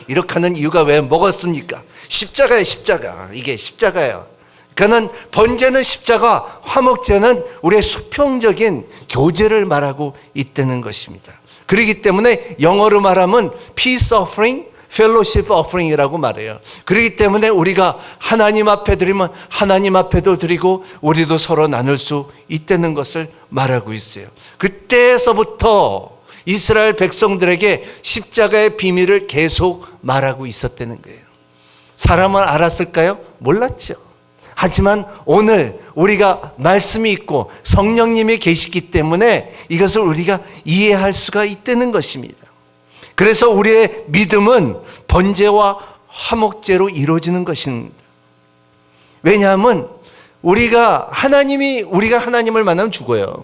Speaker 12: 이렇게 하는 이유가 왜 먹었습니까? 십자가예요. 십자가. 이게 십자가예요. 그러니까는 번제는 십자가, 화목제는 우리의 수평적인 교제를 말하고 있다는 것입니다. 그렇기 때문에 영어로 말하면 peace offering, fellowship offering이라고 말해요. 그렇기 때문에 우리가 하나님 앞에 드리면 하나님 앞에도 드리고 우리도 서로 나눌 수 있다는 것을 말하고 있어요. 그때서부터 이스라엘 백성들에게 십자가의 비밀을 계속 말하고 있었다는 거예요. 사람은 알았을까요? 몰랐죠. 하지만 오늘 우리가 말씀이 있고 성령님이 계시기 때문에 이것을 우리가 이해할 수가 있다는 것입니다. 그래서 우리의 믿음은 번제와 화목제로 이루어지는 것입니다. 왜냐하면 우리가 하나님을 만나면 죽어요.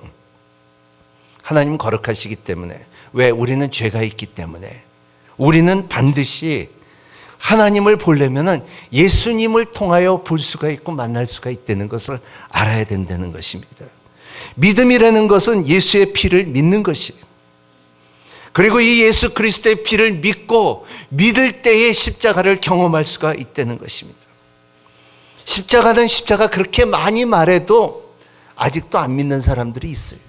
Speaker 12: 하나님 거룩하시기 때문에. 왜? 우리는 죄가 있기 때문에. 우리는 반드시 하나님을 보려면은 예수님을 통하여 볼 수가 있고 만날 수가 있다는 것을 알아야 된다는 것입니다. 믿음이라는 것은 예수의 피를 믿는 것이에요. 그리고 이 예수 그리스도의 피를 믿고 믿을 때에 십자가를 경험할 수가 있다는 것입니다. 십자가는 십자가 그렇게 많이 말해도 아직도 안 믿는 사람들이 있어요.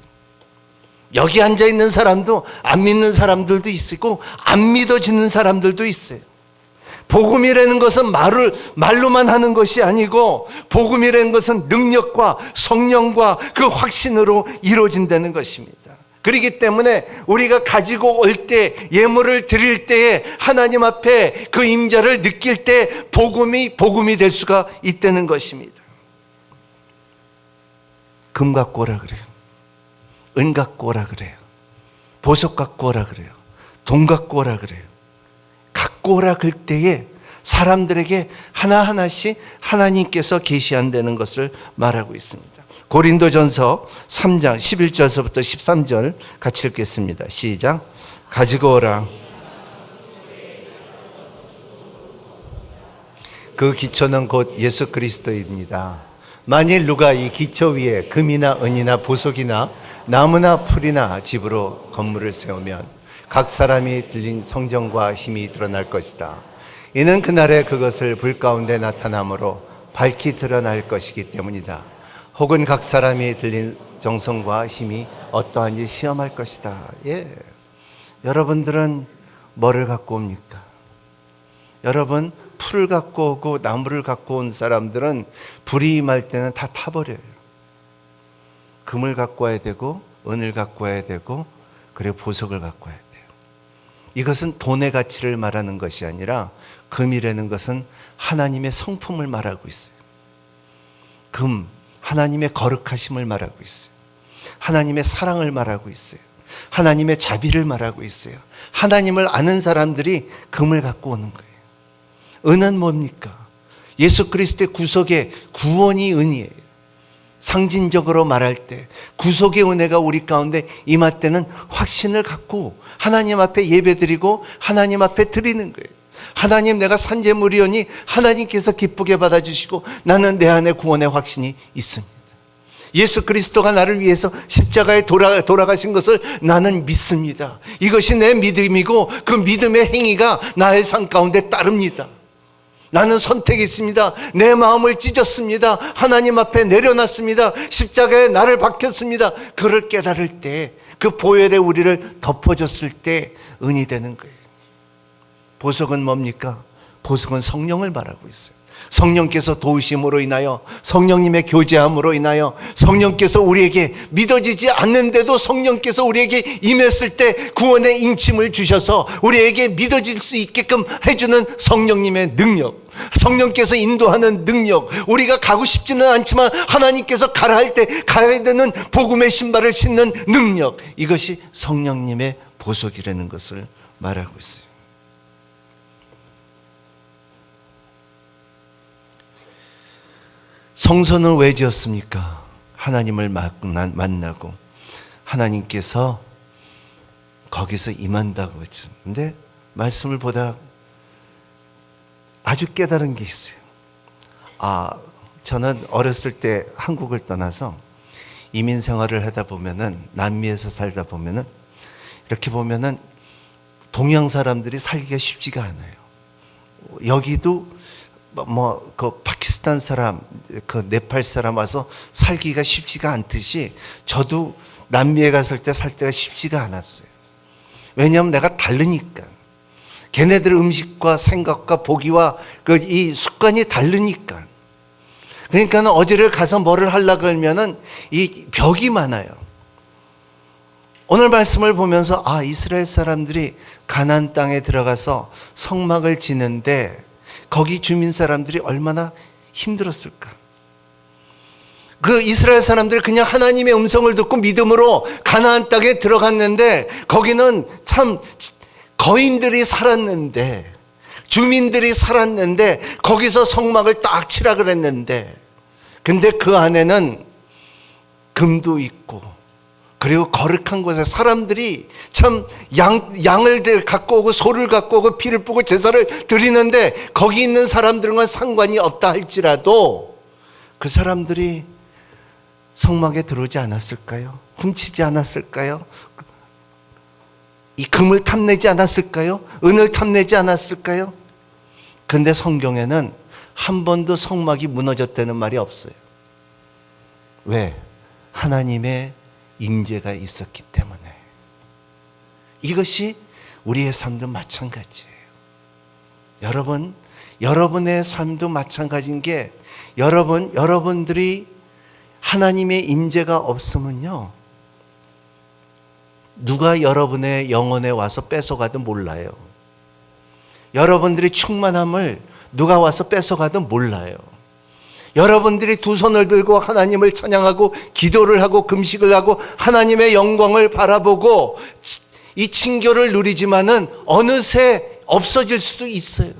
Speaker 12: 여기 앉아 있는 사람도 안 믿는 사람들도 있고 안 믿어지는 사람들도 있어요. 복음이라는 것은 말로만 하는 것이 아니고 복음이라는 것은 능력과 성령과 그 확신으로 이루어진다는 것입니다. 그렇기 때문에 우리가 가지고 올 때, 예물을 드릴 때에 하나님 앞에 그 임자를 느낄 때 복음이 될 수가 있다는 것입니다. 금 갖고 오라 그래요. 은 갖고 오라 그래요. 보석 갖고 오라 그래요. 돈 갖고 오라 그래요. 갖고 오라 그럴 때에 사람들에게 하나하나씩 하나님께서 계시한다는 것을 말하고 있습니다. 고린도전서 3장 11절서부터 13절 같이 읽겠습니다. 시작. 가지고 오라. 그 기초는 곧 예수 그리스도입니다. 만일 누가 이 기초 위에 금이나 은이나 보석이나 나무나 풀이나 집으로 건물을 세우면 각 사람이 들린 성정과 힘이 드러날 것이다. 이는 그날에 그것을 불 가운데 나타남으로 밝히 드러날 것이기 때문이다. 혹은 각 사람이 들린 정성과 힘이 어떠한지 시험할 것이다. 예. 여러분들은 뭐를 갖고 옵니까? 여러분 풀을 갖고 오고 나무를 갖고 온 사람들은 불이 임할 때는 다 타버려요. 금을 갖고 와야 되고 은을 갖고 와야 되고 그리고 보석을 갖고 와야 돼요. 이것은 돈의 가치를 말하는 것이 아니라 금이라는 것은 하나님의 성품을 말하고 있어요. 금, 하나님의 거룩하심을 말하고 있어요. 하나님의 사랑을 말하고 있어요. 하나님의 자비를 말하고 있어요. 하나님을 아는 사람들이 금을 갖고 오는 거예요. 은은 뭡니까? 예수 그리스도의 구속의 구원이 은이에요. 상징적으로 말할 때 구속의 은혜가 우리 가운데 임할 때는 확신을 갖고 하나님 앞에 예배드리고 하나님 앞에 드리는 거예요. 하나님, 내가 산재물이오니 하나님께서 기쁘게 받아주시고 나는 내 안에 구원의 확신이 있습니다. 예수 그리스도가 나를 위해서 십자가에 돌아가신 것을 나는 믿습니다. 이것이 내 믿음이고 그 믿음의 행위가 나의 삶 가운데 따릅니다. 나는 선택했습니다. 내 마음을 찢었습니다. 하나님 앞에 내려놨습니다. 십자가에 나를 박혔습니다. 그를 깨달을 때, 그 보혈에 우리를 덮어줬을 때 은이 되는 거예요. 보석은 뭡니까? 보석은 성령을 말하고 있어요. 성령께서 도우심으로 인하여, 성령님의 교제함으로 인하여, 성령께서 우리에게 믿어지지 않는데도 성령께서 우리에게 임했을 때 구원의 인침을 주셔서 우리에게 믿어질 수 있게끔 해주는 성령님의 능력, 성령께서 인도하는 능력, 우리가 가고 싶지는 않지만 하나님께서 가라 할 때 가야 되는 복음의 신발을 신는 능력, 이것이 성령님의 보석이라는 것을 말하고 있어요. 성소는 왜 지었습니까? 하나님을 만나고 하나님께서 거기서 임한다고 했죠. 근데 말씀을 보다 아주 깨달은 게 있어요. 저는 어렸을 때 한국을 떠나서 이민 생활을 하다 보면은, 남미에서 살다 보면은 이렇게 보면은 동양 사람들이 살기가 쉽지가 않아요. 여기도 그 파키스탄 사람, 그 네팔 사람 와서 살기가 쉽지가 않듯이 저도 남미에 갔을 때 살 때가 쉽지가 않았어요. 왜냐하면 내가 다르니까. 걔네들 음식과 생각과 보기와 이 습관이 다르니까. 그러니까 어디를 가서 뭐를 하려고 하면은 이 벽이 많아요. 오늘 말씀을 보면서 이스라엘 사람들이 가나안 땅에 들어가서 성막을 지는데 거기 주민 사람들이 얼마나 힘들었을까. 그 이스라엘 사람들이 그냥 하나님의 음성을 듣고 믿음으로 가나안 땅에 들어갔는데 거기는 참 거인들이 살았는데, 주민들이 살았는데 거기서 성막을 딱 치라 그랬는데, 근데 그 안에는 금도 있고 그리고 거룩한 곳에 사람들이 참 양을 갖고 오고 소를 갖고 오고 피를 뿌고 제사를 드리는데 거기 있는 사람들과 상관이 없다 할지라도 그 사람들이 성막에 들어오지 않았을까요? 훔치지 않았을까요? 이 금을 탐내지 않았을까요? 은을 탐내지 않았을까요? 근데 성경에는 한 번도 성막이 무너졌다는 말이 없어요. 왜? 하나님의 임재가 있었기 때문에. 이것이 우리의 삶도 마찬가지예요. 여러분, 여러분의 삶도 마찬가지인 게 여러분들이 하나님의 임재가 없으면요, 누가 여러분의 영혼에 와서 뺏어가든 몰라요. 여러분들이 충만함을 누가 와서 뺏어가든 몰라요. 여러분들이 두 손을 들고 하나님을 찬양하고 기도를 하고 금식을 하고 하나님의 영광을 바라보고 이 친교를 누리지만은 어느새 없어질 수도 있어요.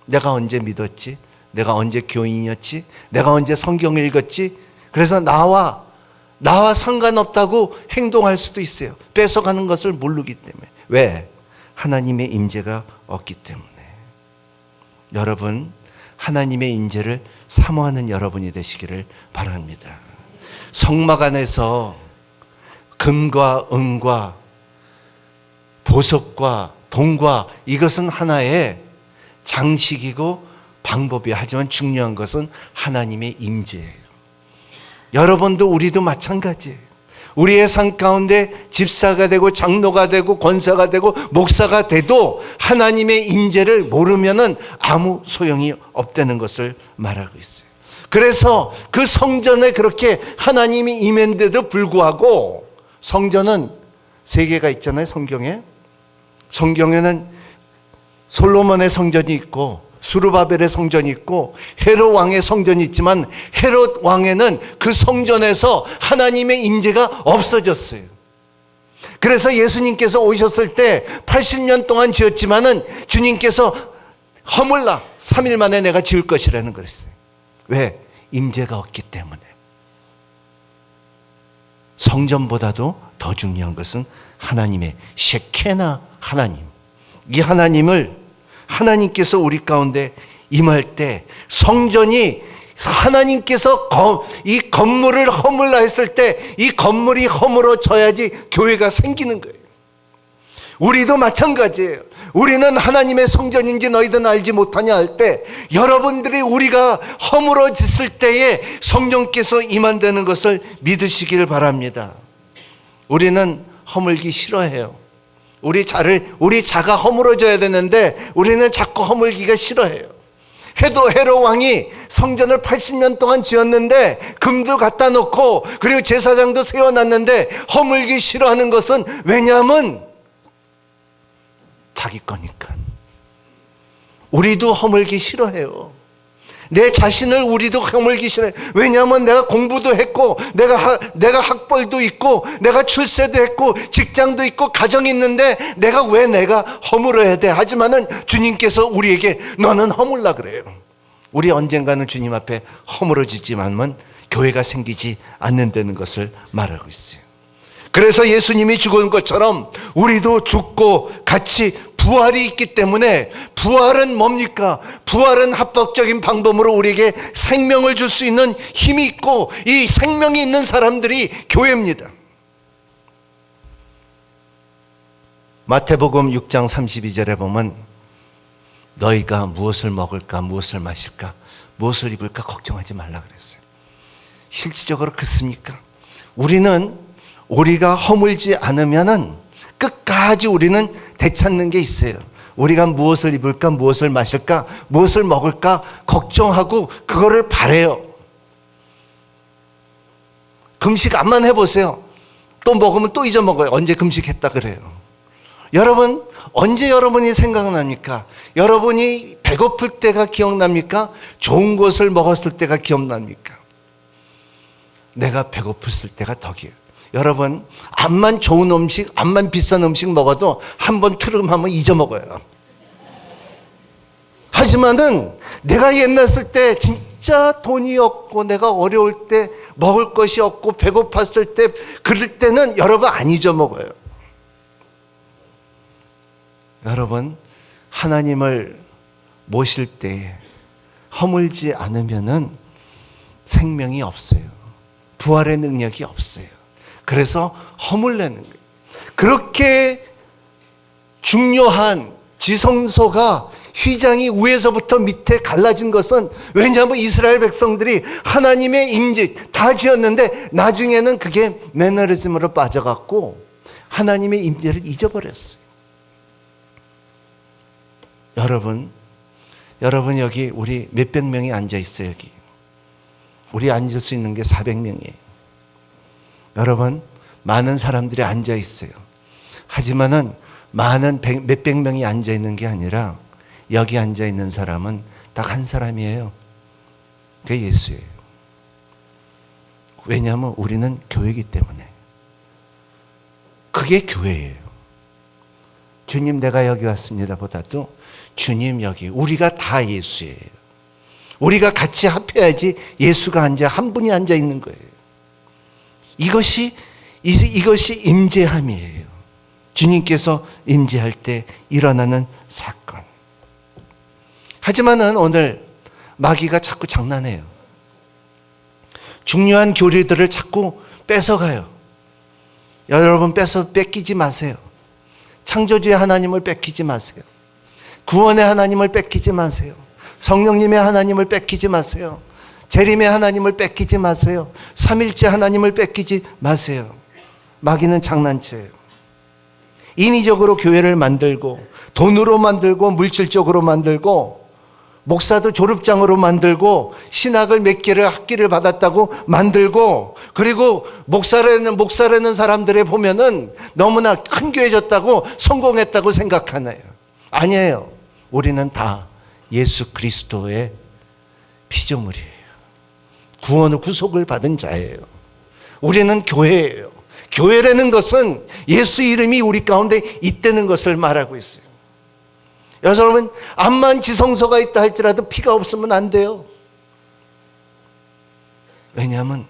Speaker 12: 내가 언제 믿었지? 내가 언제 교인이었지? 내가 언제 성경을 읽었지? 그래서 나와 상관없다고 행동할 수도 있어요. 뺏어가는 것을 모르기 때문에. 왜? 하나님의 임재가 없기 때문에. 여러분, 하나님의 임재를 사모하는 여러분이 되시기를 바랍니다. 성막 안에서 금과 은과 보석과 동과 이것은 하나의 장식이고 방법이에요. 하지만 중요한 것은 하나님의 임재예요. 여러분도 우리도 마찬가지예요. 우리의 삶 가운데 집사가 되고 장로가 되고 권사가 되고 목사가 돼도 하나님의 임재를 모르면은 아무 소용이 없다는 것을 말하고 있어요. 그래서 그 성전에 그렇게 하나님이 임했는데도 불구하고, 성전은 세 개가 있잖아요. 성경에는 솔로몬의 성전이 있고 수르바벨의 성전이 있고 헤롯 왕의 성전이 있지만 헤롯 왕에는 그 성전에서 하나님의 임재가 없어졌어요. 그래서 예수님께서 오셨을 때 80년 동안 지었지만은 주님께서 허물라 3일 만에 내가 지을 것이라는 그랬어요. 왜? 임재가 없기 때문에. 성전보다도 더 중요한 것은 하나님의 셰케나 하나님. 이 하나님께서 우리 가운데 임할 때 성전이 하나님께서 이 건물을 허물라 했을 때 이 건물이 허물어져야지 교회가 생기는 거예요. 우리도 마찬가지예요. 우리는 하나님의 성전인지 너희들은 알지 못하냐 할 때, 여러분들이 우리가 허물어졌을 때에 성령께서 임한다는 것을 믿으시길 바랍니다. 우리는 허물기 싫어해요. 우리 자가 허물어져야 되는데 우리는 자꾸 허물기가 싫어해요. 헤롯 왕이 성전을 80년 동안 지었는데 금도 갖다 놓고 그리고 제사장도 세워놨는데 허물기 싫어하는 것은 왜냐하면 자기 거니까. 우리도 허물기 싫어해요. 내 자신을 우리도 허물기 싫어해요. 왜냐하면 내가 공부도 했고 내가 학벌도 있고 내가 출세도 했고 직장도 있고 가정이 있는데 내가 허물어야 돼. 하지만은 주님께서 우리에게 너는 허물라 그래요. 우리 언젠가는 주님 앞에 허물어지지만은 교회가 생기지 않는다는 것을 말하고 있어요. 그래서 예수님이 죽은 것처럼 우리도 죽고 같이 부활이 있기 때문에, 부활은 뭡니까? 부활은 합법적인 방법으로 우리에게 생명을 줄 수 있는 힘이 있고 이 생명이 있는 사람들이 교회입니다. 마태복음 6장 32절에 보면 너희가 무엇을 먹을까, 무엇을 마실까, 무엇을 입을까 걱정하지 말라 그랬어요. 실질적으로 그렇습니까? 우리가 허물지 않으면은 끝까지 우리는 되찾는 게 있어요. 우리가 무엇을 입을까, 무엇을 마실까, 무엇을 먹을까 걱정하고 그거를 바래요. 금식 암만 해보세요. 또 먹으면 또 잊어먹어요. 언제 금식했다 그래요. 여러분, 언제 여러분이 생각납니까? 여러분이 배고플 때가 기억납니까? 좋은 것을 먹었을 때가 기억납니까? 내가 배고팠을 때가 더 기억해요. 여러분, 암만 좋은 음식, 암만 비싼 음식 먹어도 한번 트름하면 잊어먹어요. 하지만은 내가 옛날 쓸 때 진짜 돈이 없고 내가 어려울 때 먹을 것이 없고 배고팠을 때, 그럴 때는 여러분 안 잊어먹어요. 여러분, 하나님을 모실 때 허물지 않으면은 생명이 없어요. 부활의 능력이 없어요. 그래서 허물내는 거예요. 그렇게 중요한 지성소가 휘장이 위에서부터 밑에 갈라진 것은, 왜냐하면 이스라엘 백성들이 하나님의 임재 다 지었는데 나중에는 그게 매너리즘으로 빠져갖고 하나님의 임재를 잊어버렸어요. 여러분 여기 우리 몇백 명이 앉아 있어요. 여기 우리 앉을 수 있는 게 400명이에요. 여러분, 많은 사람들이 앉아 있어요. 하지만은 많은 몇백 명이 앉아 있는 게 아니라 여기 앉아 있는 사람은 딱 한 사람이에요. 그게 예수예요. 왜냐하면 우리는 교회이기 때문에. 그게 교회예요. 주님, 내가 여기 왔습니다 보다도 주님 여기, 우리가 다 예수예요. 우리가 같이 합해야지 예수가 한 분이 앉아 있는 거예요. 이것이 임재함이에요. 주님께서 임재할 때 일어나는 사건. 하지만은 오늘 마귀가 자꾸 장난해요. 중요한 교리들을 자꾸 뺏어가요. 여러분, 뺏기지 마세요. 창조주의 하나님을 뺏기지 마세요. 구원의 하나님을 뺏기지 마세요. 성령님의 하나님을 뺏기지 마세요. 재림의 하나님을 뺏기지 마세요. 삼일째 하나님을 뺏기지 마세요. 마귀는 장난쳐요. 인위적으로 교회를 만들고, 돈으로 만들고, 물질적으로 만들고, 목사도 졸업장으로 만들고, 신학을 몇 개를 학기를 받았다고 만들고, 그리고 목사라는 사람들에 보면은 너무나 큰 교회 졌다고, 성공했다고 생각하나요? 아니에요. 우리는 다 예수 그리스도의 피조물이에요. 구원의 구속을 받은 자예요. 우리는 교회예요. 교회라는 것은 예수 이름이 우리 가운데 있다는 것을 말하고 있어요. 여러분, 암만 지성소가 있다 할지라도 피가 없으면 안 돼요. 왜냐하면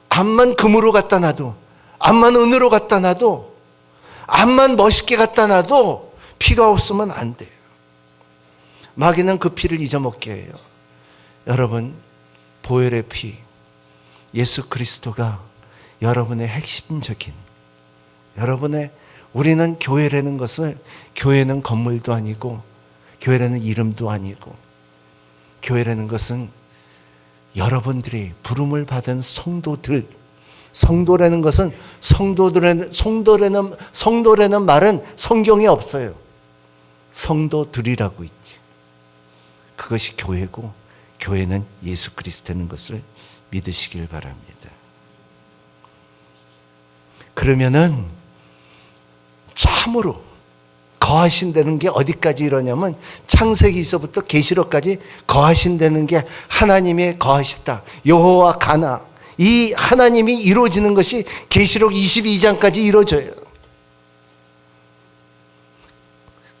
Speaker 12: 암만 금으로 갖다 놔도, 암만 은으로 갖다 놔도, 암만 멋있게 갖다 놔도 피가 없으면 안 돼요. 마귀는 그 피를 잊어먹게 해요. 여러분, 보혈의 피, 예수 그리스도가 여러분의 핵심적인, 우리는 교회라는 것을, 교회는 건물도 아니고, 교회라는 이름도 아니고, 교회라는 것은 여러분들이 부름을 받은 성도들, 성도라는 것은, 성도라는 말은 성경에 없어요. 성도들이라고 있지. 그것이 교회고, 교회는 예수 그리스도라는 것을 믿으시길 바랍니다. 그러면은 참으로 거하신다는 게 어디까지 이러냐면, 창세기서부터 계시록까지 거하신다는 게 하나님의 거하시다, 여호와 가나, 이 하나님이 이루어지는 것이 계시록 22장까지 이루어져요.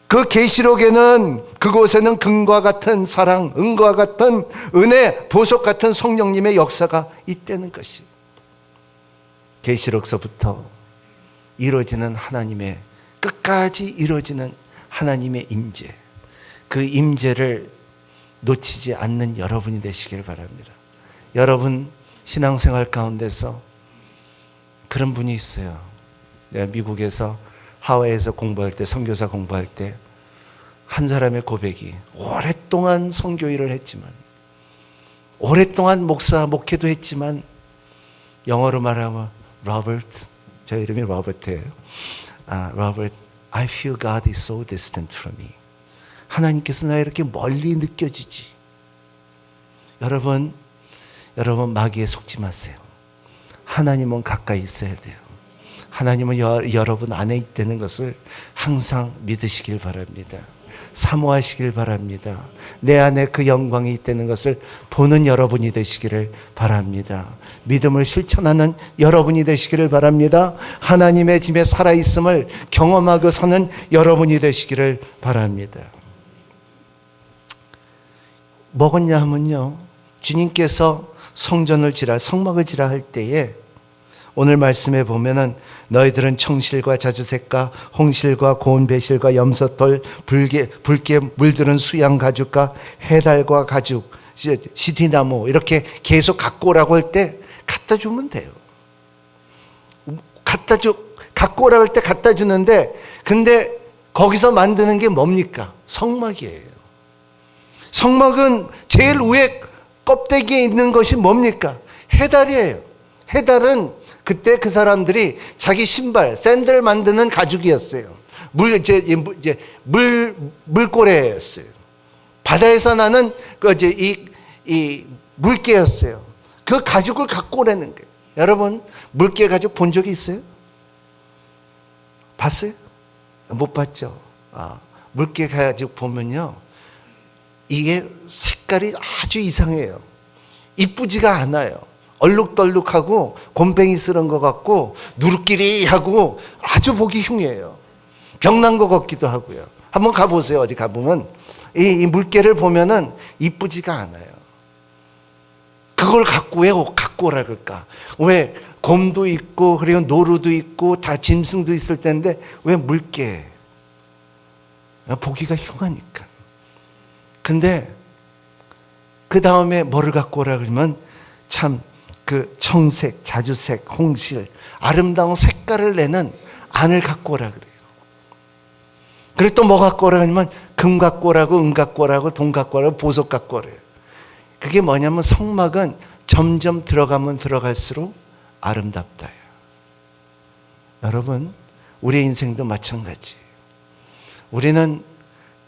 Speaker 12: 그 계시록에는, 그곳에는 금과 같은 사랑, 은과 같은 은혜, 보석 같은 성령님의 역사가 있다는 것이, 계시록서부터 이루어지는 하나님의, 끝까지 이루어지는 하나님의 임재, 그 임재를 놓치지 않는 여러분이 되시길 바랍니다. 여러분 신앙생활 가운데서 그런 분이 있어요. 내가 미국에서 하와이에서 공부할 때, 선교사 공부할 때 한 사람의 고백이, 오랫동안 선교 일을 했지만, 오랫동안 목회도 했지만, 영어로 말하면 로버트, 저 이름이 로버트예요. 로버트, I feel God is so distant from me. 하나님께서 나 이렇게 멀리 느껴지지. 여러분 마귀에 속지 마세요. 하나님은 가까이 있어야 돼요. 하나님은 여러분 안에 있다는 것을 항상 믿으시길 바랍니다. 사모하시길 바랍니다. 내 안에 그 영광이 있다는 것을 보는 여러분이 되시기를 바랍니다. 믿음을 실천하는 여러분이 되시기를 바랍니다. 하나님의 집에 살아있음을 경험하고 사는 여러분이 되시기를 바랍니다. 먹었냐 하면요, 주님께서 성전을 지라 성막을 지라 할 때에 오늘 말씀에 보면은 너희들은 청실과 자주색과 홍실과 고운 배실과 염소털 붉게 물드는 수양 가죽과 해달과 가죽 시티나무 이렇게 계속 갖고 오라고 할 때 갖다 주면 돼요. 갖고 오라고 할 때 갖다 주는데 근데 거기서 만드는 게 뭡니까? 성막이에요. 성막은 제일 위에 껍데기에 있는 것이 뭡니까? 해달이에요. 해달은 그때 그 사람들이 자기 신발, 샌들 만드는 가죽이었어요. 물고래였어요. 바다에서 나는 이 물개였어요. 그 가죽을 갖고 오라는 거예요. 여러분, 물개 가죽 본 적이 있어요? 봤어요? 못 봤죠? 물개 가죽 보면요. 이게 색깔이 아주 이상해요. 이쁘지가 않아요. 얼룩덜룩하고 곰뱅이 쓰는 것 같고 누르끼리하고 아주 보기 흉해요. 병난 것 같기도 하고요. 한번 가보세요. 어디 가보면 이 물개를 보면은 이쁘지가 않아요. 그걸 왜 갖고 오라 그럴까? 왜 곰도 있고 그리고 노루도 있고 다 짐승도 있을 텐데 왜 물개? 보기가 흉하니까. 근데 그 다음에 뭐를 갖고 오라 그러면 참 그 청색, 자주색, 홍실 아름다운 색깔을 내는 안을 갖고 오라 그래요. 그리고 또 뭐 갖고 오라 그러면 금 갖고 오라고, 은 갖고 오라고, 돈 갖고 오라고, 보석 갖고 오래요. 그게 뭐냐면 성막은 점점 들어가면 들어갈수록 아름답다요. 여러분, 우리의 인생도 마찬가지예요. 우리는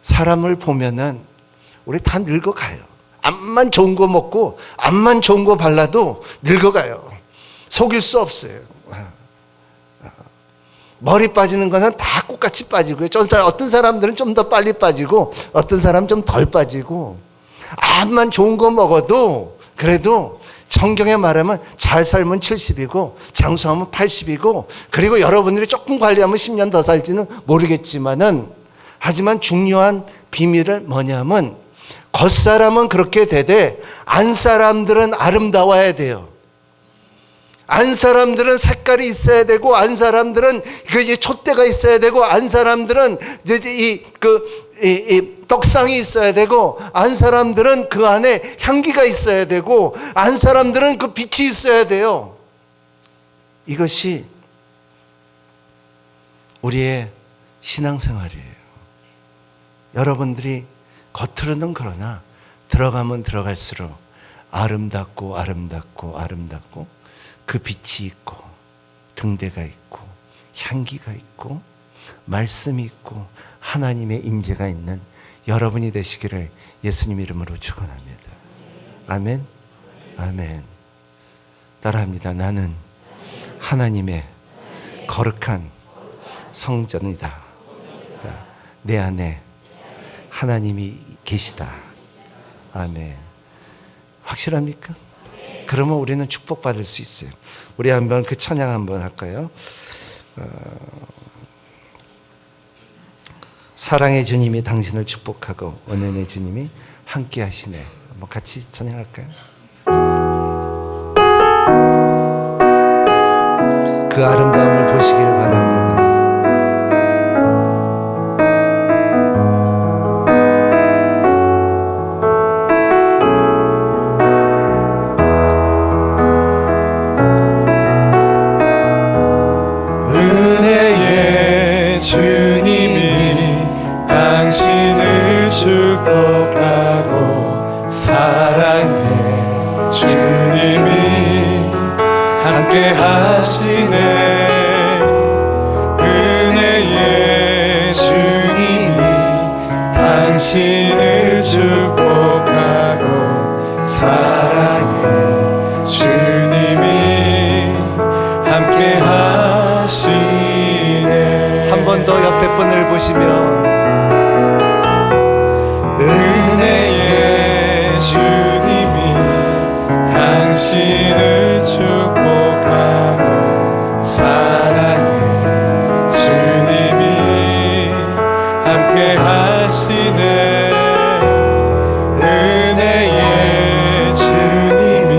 Speaker 12: 사람을 보면은 우리 다 늙어가요. 암만 좋은 거 먹고 암만 좋은 거 발라도 늙어가요. 속일 수 없어요. 머리 빠지는 거는 다 똑같이 빠지고요. 어떤 사람들은 좀 더 빨리 빠지고 어떤 사람은 좀 덜 빠지고 암만 좋은 거 먹어도 그래도 성경에 말하면 잘 살면 70이고 장수하면 80이고 그리고 여러분들이 조금 관리하면 10년 더 살지는 모르겠지만은 하지만 중요한 비밀은 뭐냐면 겉사람은 그렇게 되되 안 사람들은 아름다워야 돼요. 안 사람들은 색깔이 있어야 되고 안 사람들은 그 촛대가 있어야 되고 안 사람들은 이 떡상이 있어야 되고 안 사람들은 그 안에 향기가 있어야 되고 안 사람들은 그 빛이 있어야 돼요. 이것이 우리의 신앙생활이에요. 여러분들이 겉으로는 그러나 들어가면 들어갈수록 아름답고 그 빛이 있고 등대가 있고 향기가 있고 말씀이 있고 하나님의 임재가 있는 여러분이 되시기를 예수님 이름으로 축원합니다. 아멘. 아멘. 따라합니다. 나는 하나님의 거룩한 성전이다. 내 안에 하나님이 계시다. 아멘. 확실합니까? 그러면 우리는 축복받을 수 있어요. 우리 한번 그 찬양 한번 할까요? 사랑의 주님이 당신을 축복하고 은혜의 주님이 함께 하시네. 한번 같이 찬양할까요? 그 아름다움을 보시길 바랍니다.
Speaker 1: 은혜의 주님이 당신을 축복하고 사랑의 주님이 함께 하시네. 은혜의 주님이 당신을 축복하고 사랑의 주님이 함께 하시네.
Speaker 12: 한 번 더 옆에 분을 보시며
Speaker 1: 은혜의 주님이 당신을 축복하고 사랑의 주님이 함께 하시네. 은혜의 주님이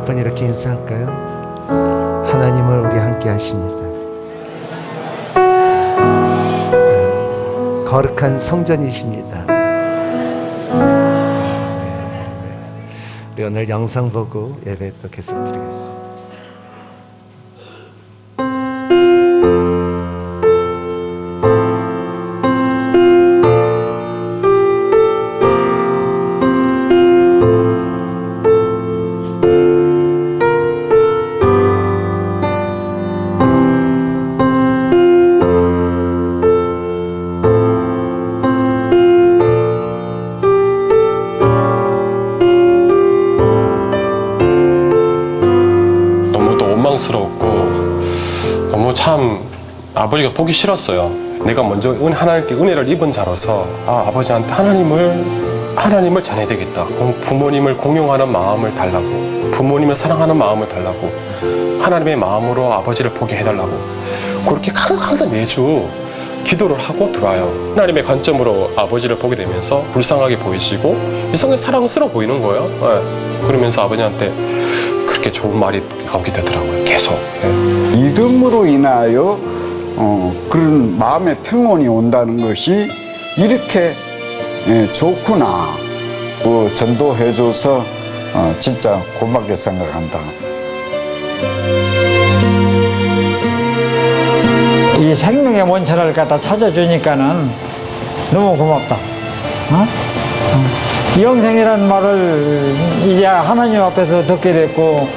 Speaker 12: 몇 번 이렇게 인사할까요? 하나님은 우리 함께 하십니다. 거룩한 성전이십니다. 우리 오늘 영상 보고 예배 또 계속 드리겠습니다.
Speaker 13: 원망스럽고 너무 참 아버지가 보기 싫었어요. 내가 먼저 하나님께 은혜를 입은 자로서 아버지한테 하나님을 전해야 되겠다. 부모님을 공용하는 마음을 달라고, 부모님을 사랑하는 마음을 달라고, 하나님의 마음으로 아버지를 보게 해달라고, 그렇게 항상 매주 기도를 하고 들어와요. 하나님의 관점으로 아버지를 보게 되면서 불쌍하게 보이시고 이성의 사랑스러워 보이는 거예요. 그러면서 아버지한테 그렇게 좋은 말이 나오게 되더라고요. 계속.
Speaker 14: 믿음으로 인하여 그런 마음의 평온이 온다는 것이 이렇게 좋구나. 전도해줘서 진짜 고맙게 생각한다.
Speaker 15: 이 생명의 원천을 갖다 찾아주니까는 너무 고맙다. 영생이라는 말을 이제 하나님 앞에서 듣게 됐고,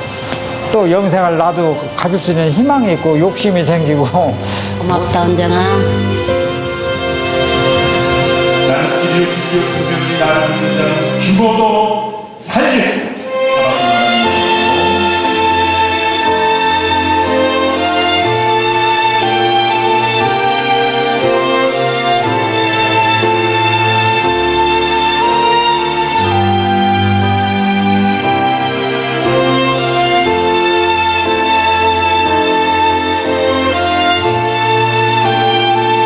Speaker 15: 또 영생을 나도 가질 수 있는 희망이 있고 욕심이 생기고.
Speaker 16: 고맙다, 은정아.
Speaker 17: 나는 길이요 죽이요 생명이 나를 믿는 자는 죽어도 살게.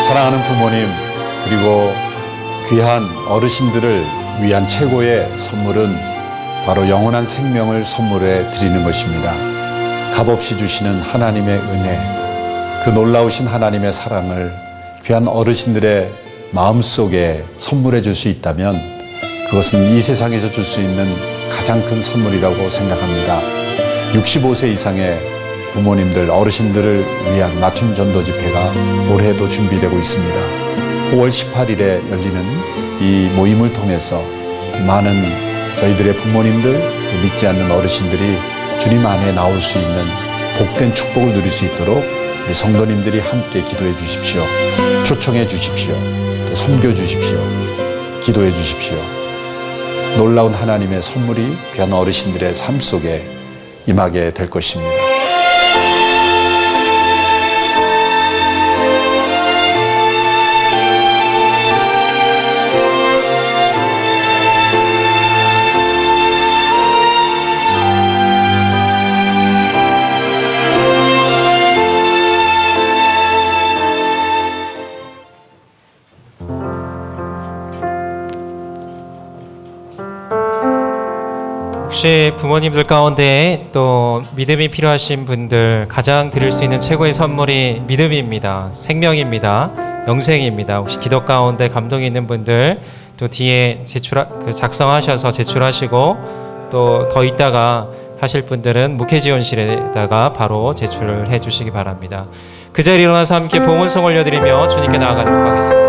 Speaker 18: 사랑하는 부모님, 그리고 귀한 어르신들을 위한 최고의 선물은 바로 영원한 생명을 선물해 드리는 것입니다. 값없이 주시는 하나님의 은혜, 그 놀라우신 하나님의 사랑을 귀한 어르신들의 마음속에 선물해 줄 수 있다면 그것은 이 세상에서 줄 수 있는 가장 큰 선물이라고 생각합니다. 65세 이상의 부모님들, 어르신들을 위한 맞춤 전도 집회가 올해도 준비되고 있습니다. 5월 18일에 열리는 이 모임을 통해서 많은 저희들의 부모님들, 또 믿지 않는 어르신들이 주님 안에 나올 수 있는 복된 축복을 누릴 수 있도록 우리 성도님들이 함께 기도해 주십시오. 초청해 주십시오. 또 섬겨 주십시오. 기도해 주십시오. 놀라운 하나님의 선물이 귀한 어르신들의 삶 속에 임하게 될 것입니다.
Speaker 11: 혹시 부모님들 가운데 또 믿음이 필요하신 분들, 가장 드릴 수 있는 최고의 선물이 믿음입니다. 생명입니다. 영생입니다. 혹시 기도 가운데 감동이 있는 분들, 또 뒤에 작성하셔서 제출하시고 또 더 있다가 하실 분들은 목회지원실에다가 바로 제출을 해주시기 바랍니다. 그 자리에 일어나서 함께 봉헌송 올려드리며 주님께 나아가도록 하겠습니다.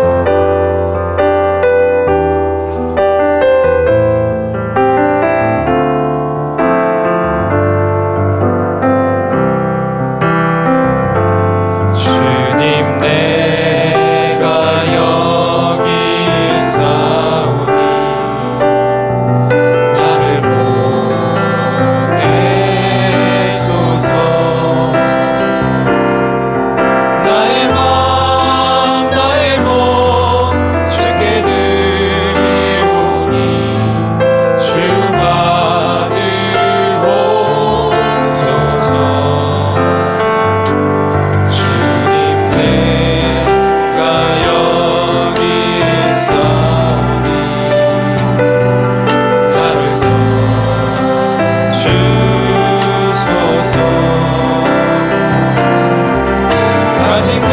Speaker 1: 나의 마음 나의 몸 주옵소서. 가진 것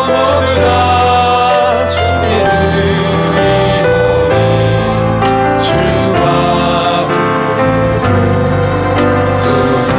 Speaker 1: 모두 다 주께 드리오니 주와 부르소서.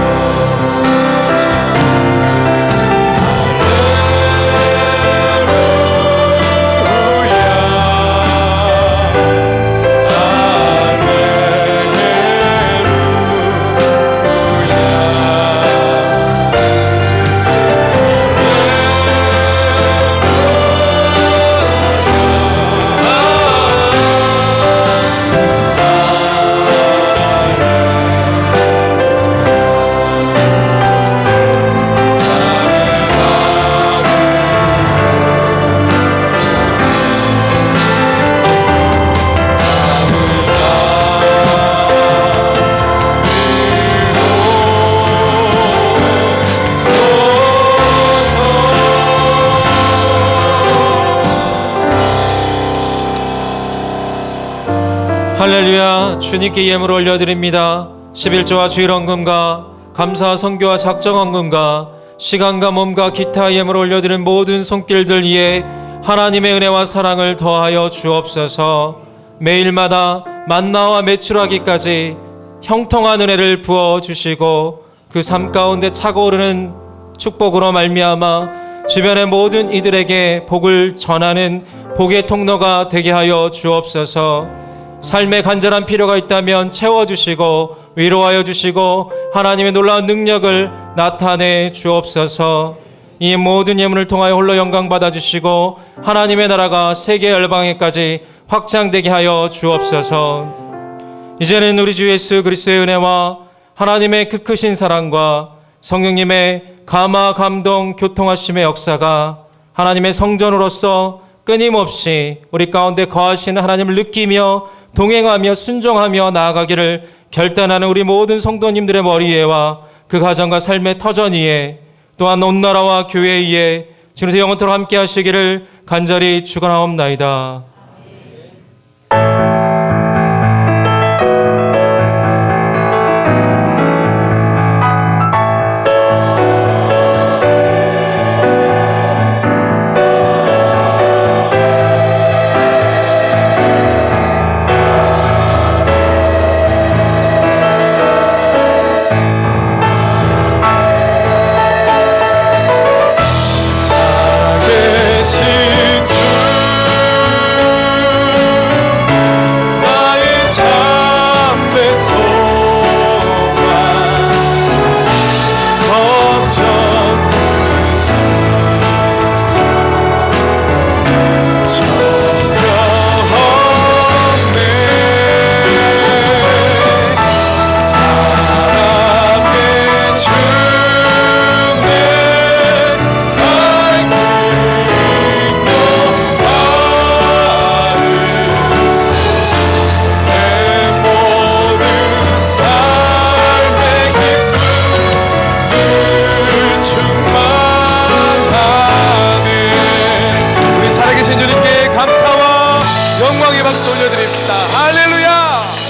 Speaker 11: 할렐루야. 주님께 예물 올려드립니다. 11조와 주일헌금과 감사 선교와 작정헌금과 시간과 몸과 기타 예물 올려드린 모든 손길들 위에 하나님의 은혜와 사랑을 더하여 주옵소서. 매일마다 만나와 매출하기까지 형통한 은혜를 부어주시고 그 삶 가운데 차고오르는 축복으로 말미암아 주변의 모든 이들에게 복을 전하는 복의 통로가 되게 하여 주옵소서. 삶에 간절한 필요가 있다면 채워주시고 위로하여 주시고 하나님의 놀라운 능력을 나타내 주옵소서. 이 모든 예물을 통하여 홀로 영광 받아주시고 하나님의 나라가 세계 열방에까지 확장되게 하여 주옵소서. 이제는 우리 주 예수 그리스도의 은혜와 하나님의 그 크신 사랑과 성령님의 감화 감동 교통하심의 역사가 하나님의 성전으로서 끊임없이 우리 가운데 거하시는 하나님을 느끼며 동행하며 순종하며 나아가기를 결단하는 우리 모든 성도님들의 머리 위에와 그 가정과 삶의 터전 위에 또한 온 나라와 교회 위에 주님께서 영원토록 함께 하시기를 간절히 축원하옵나이다.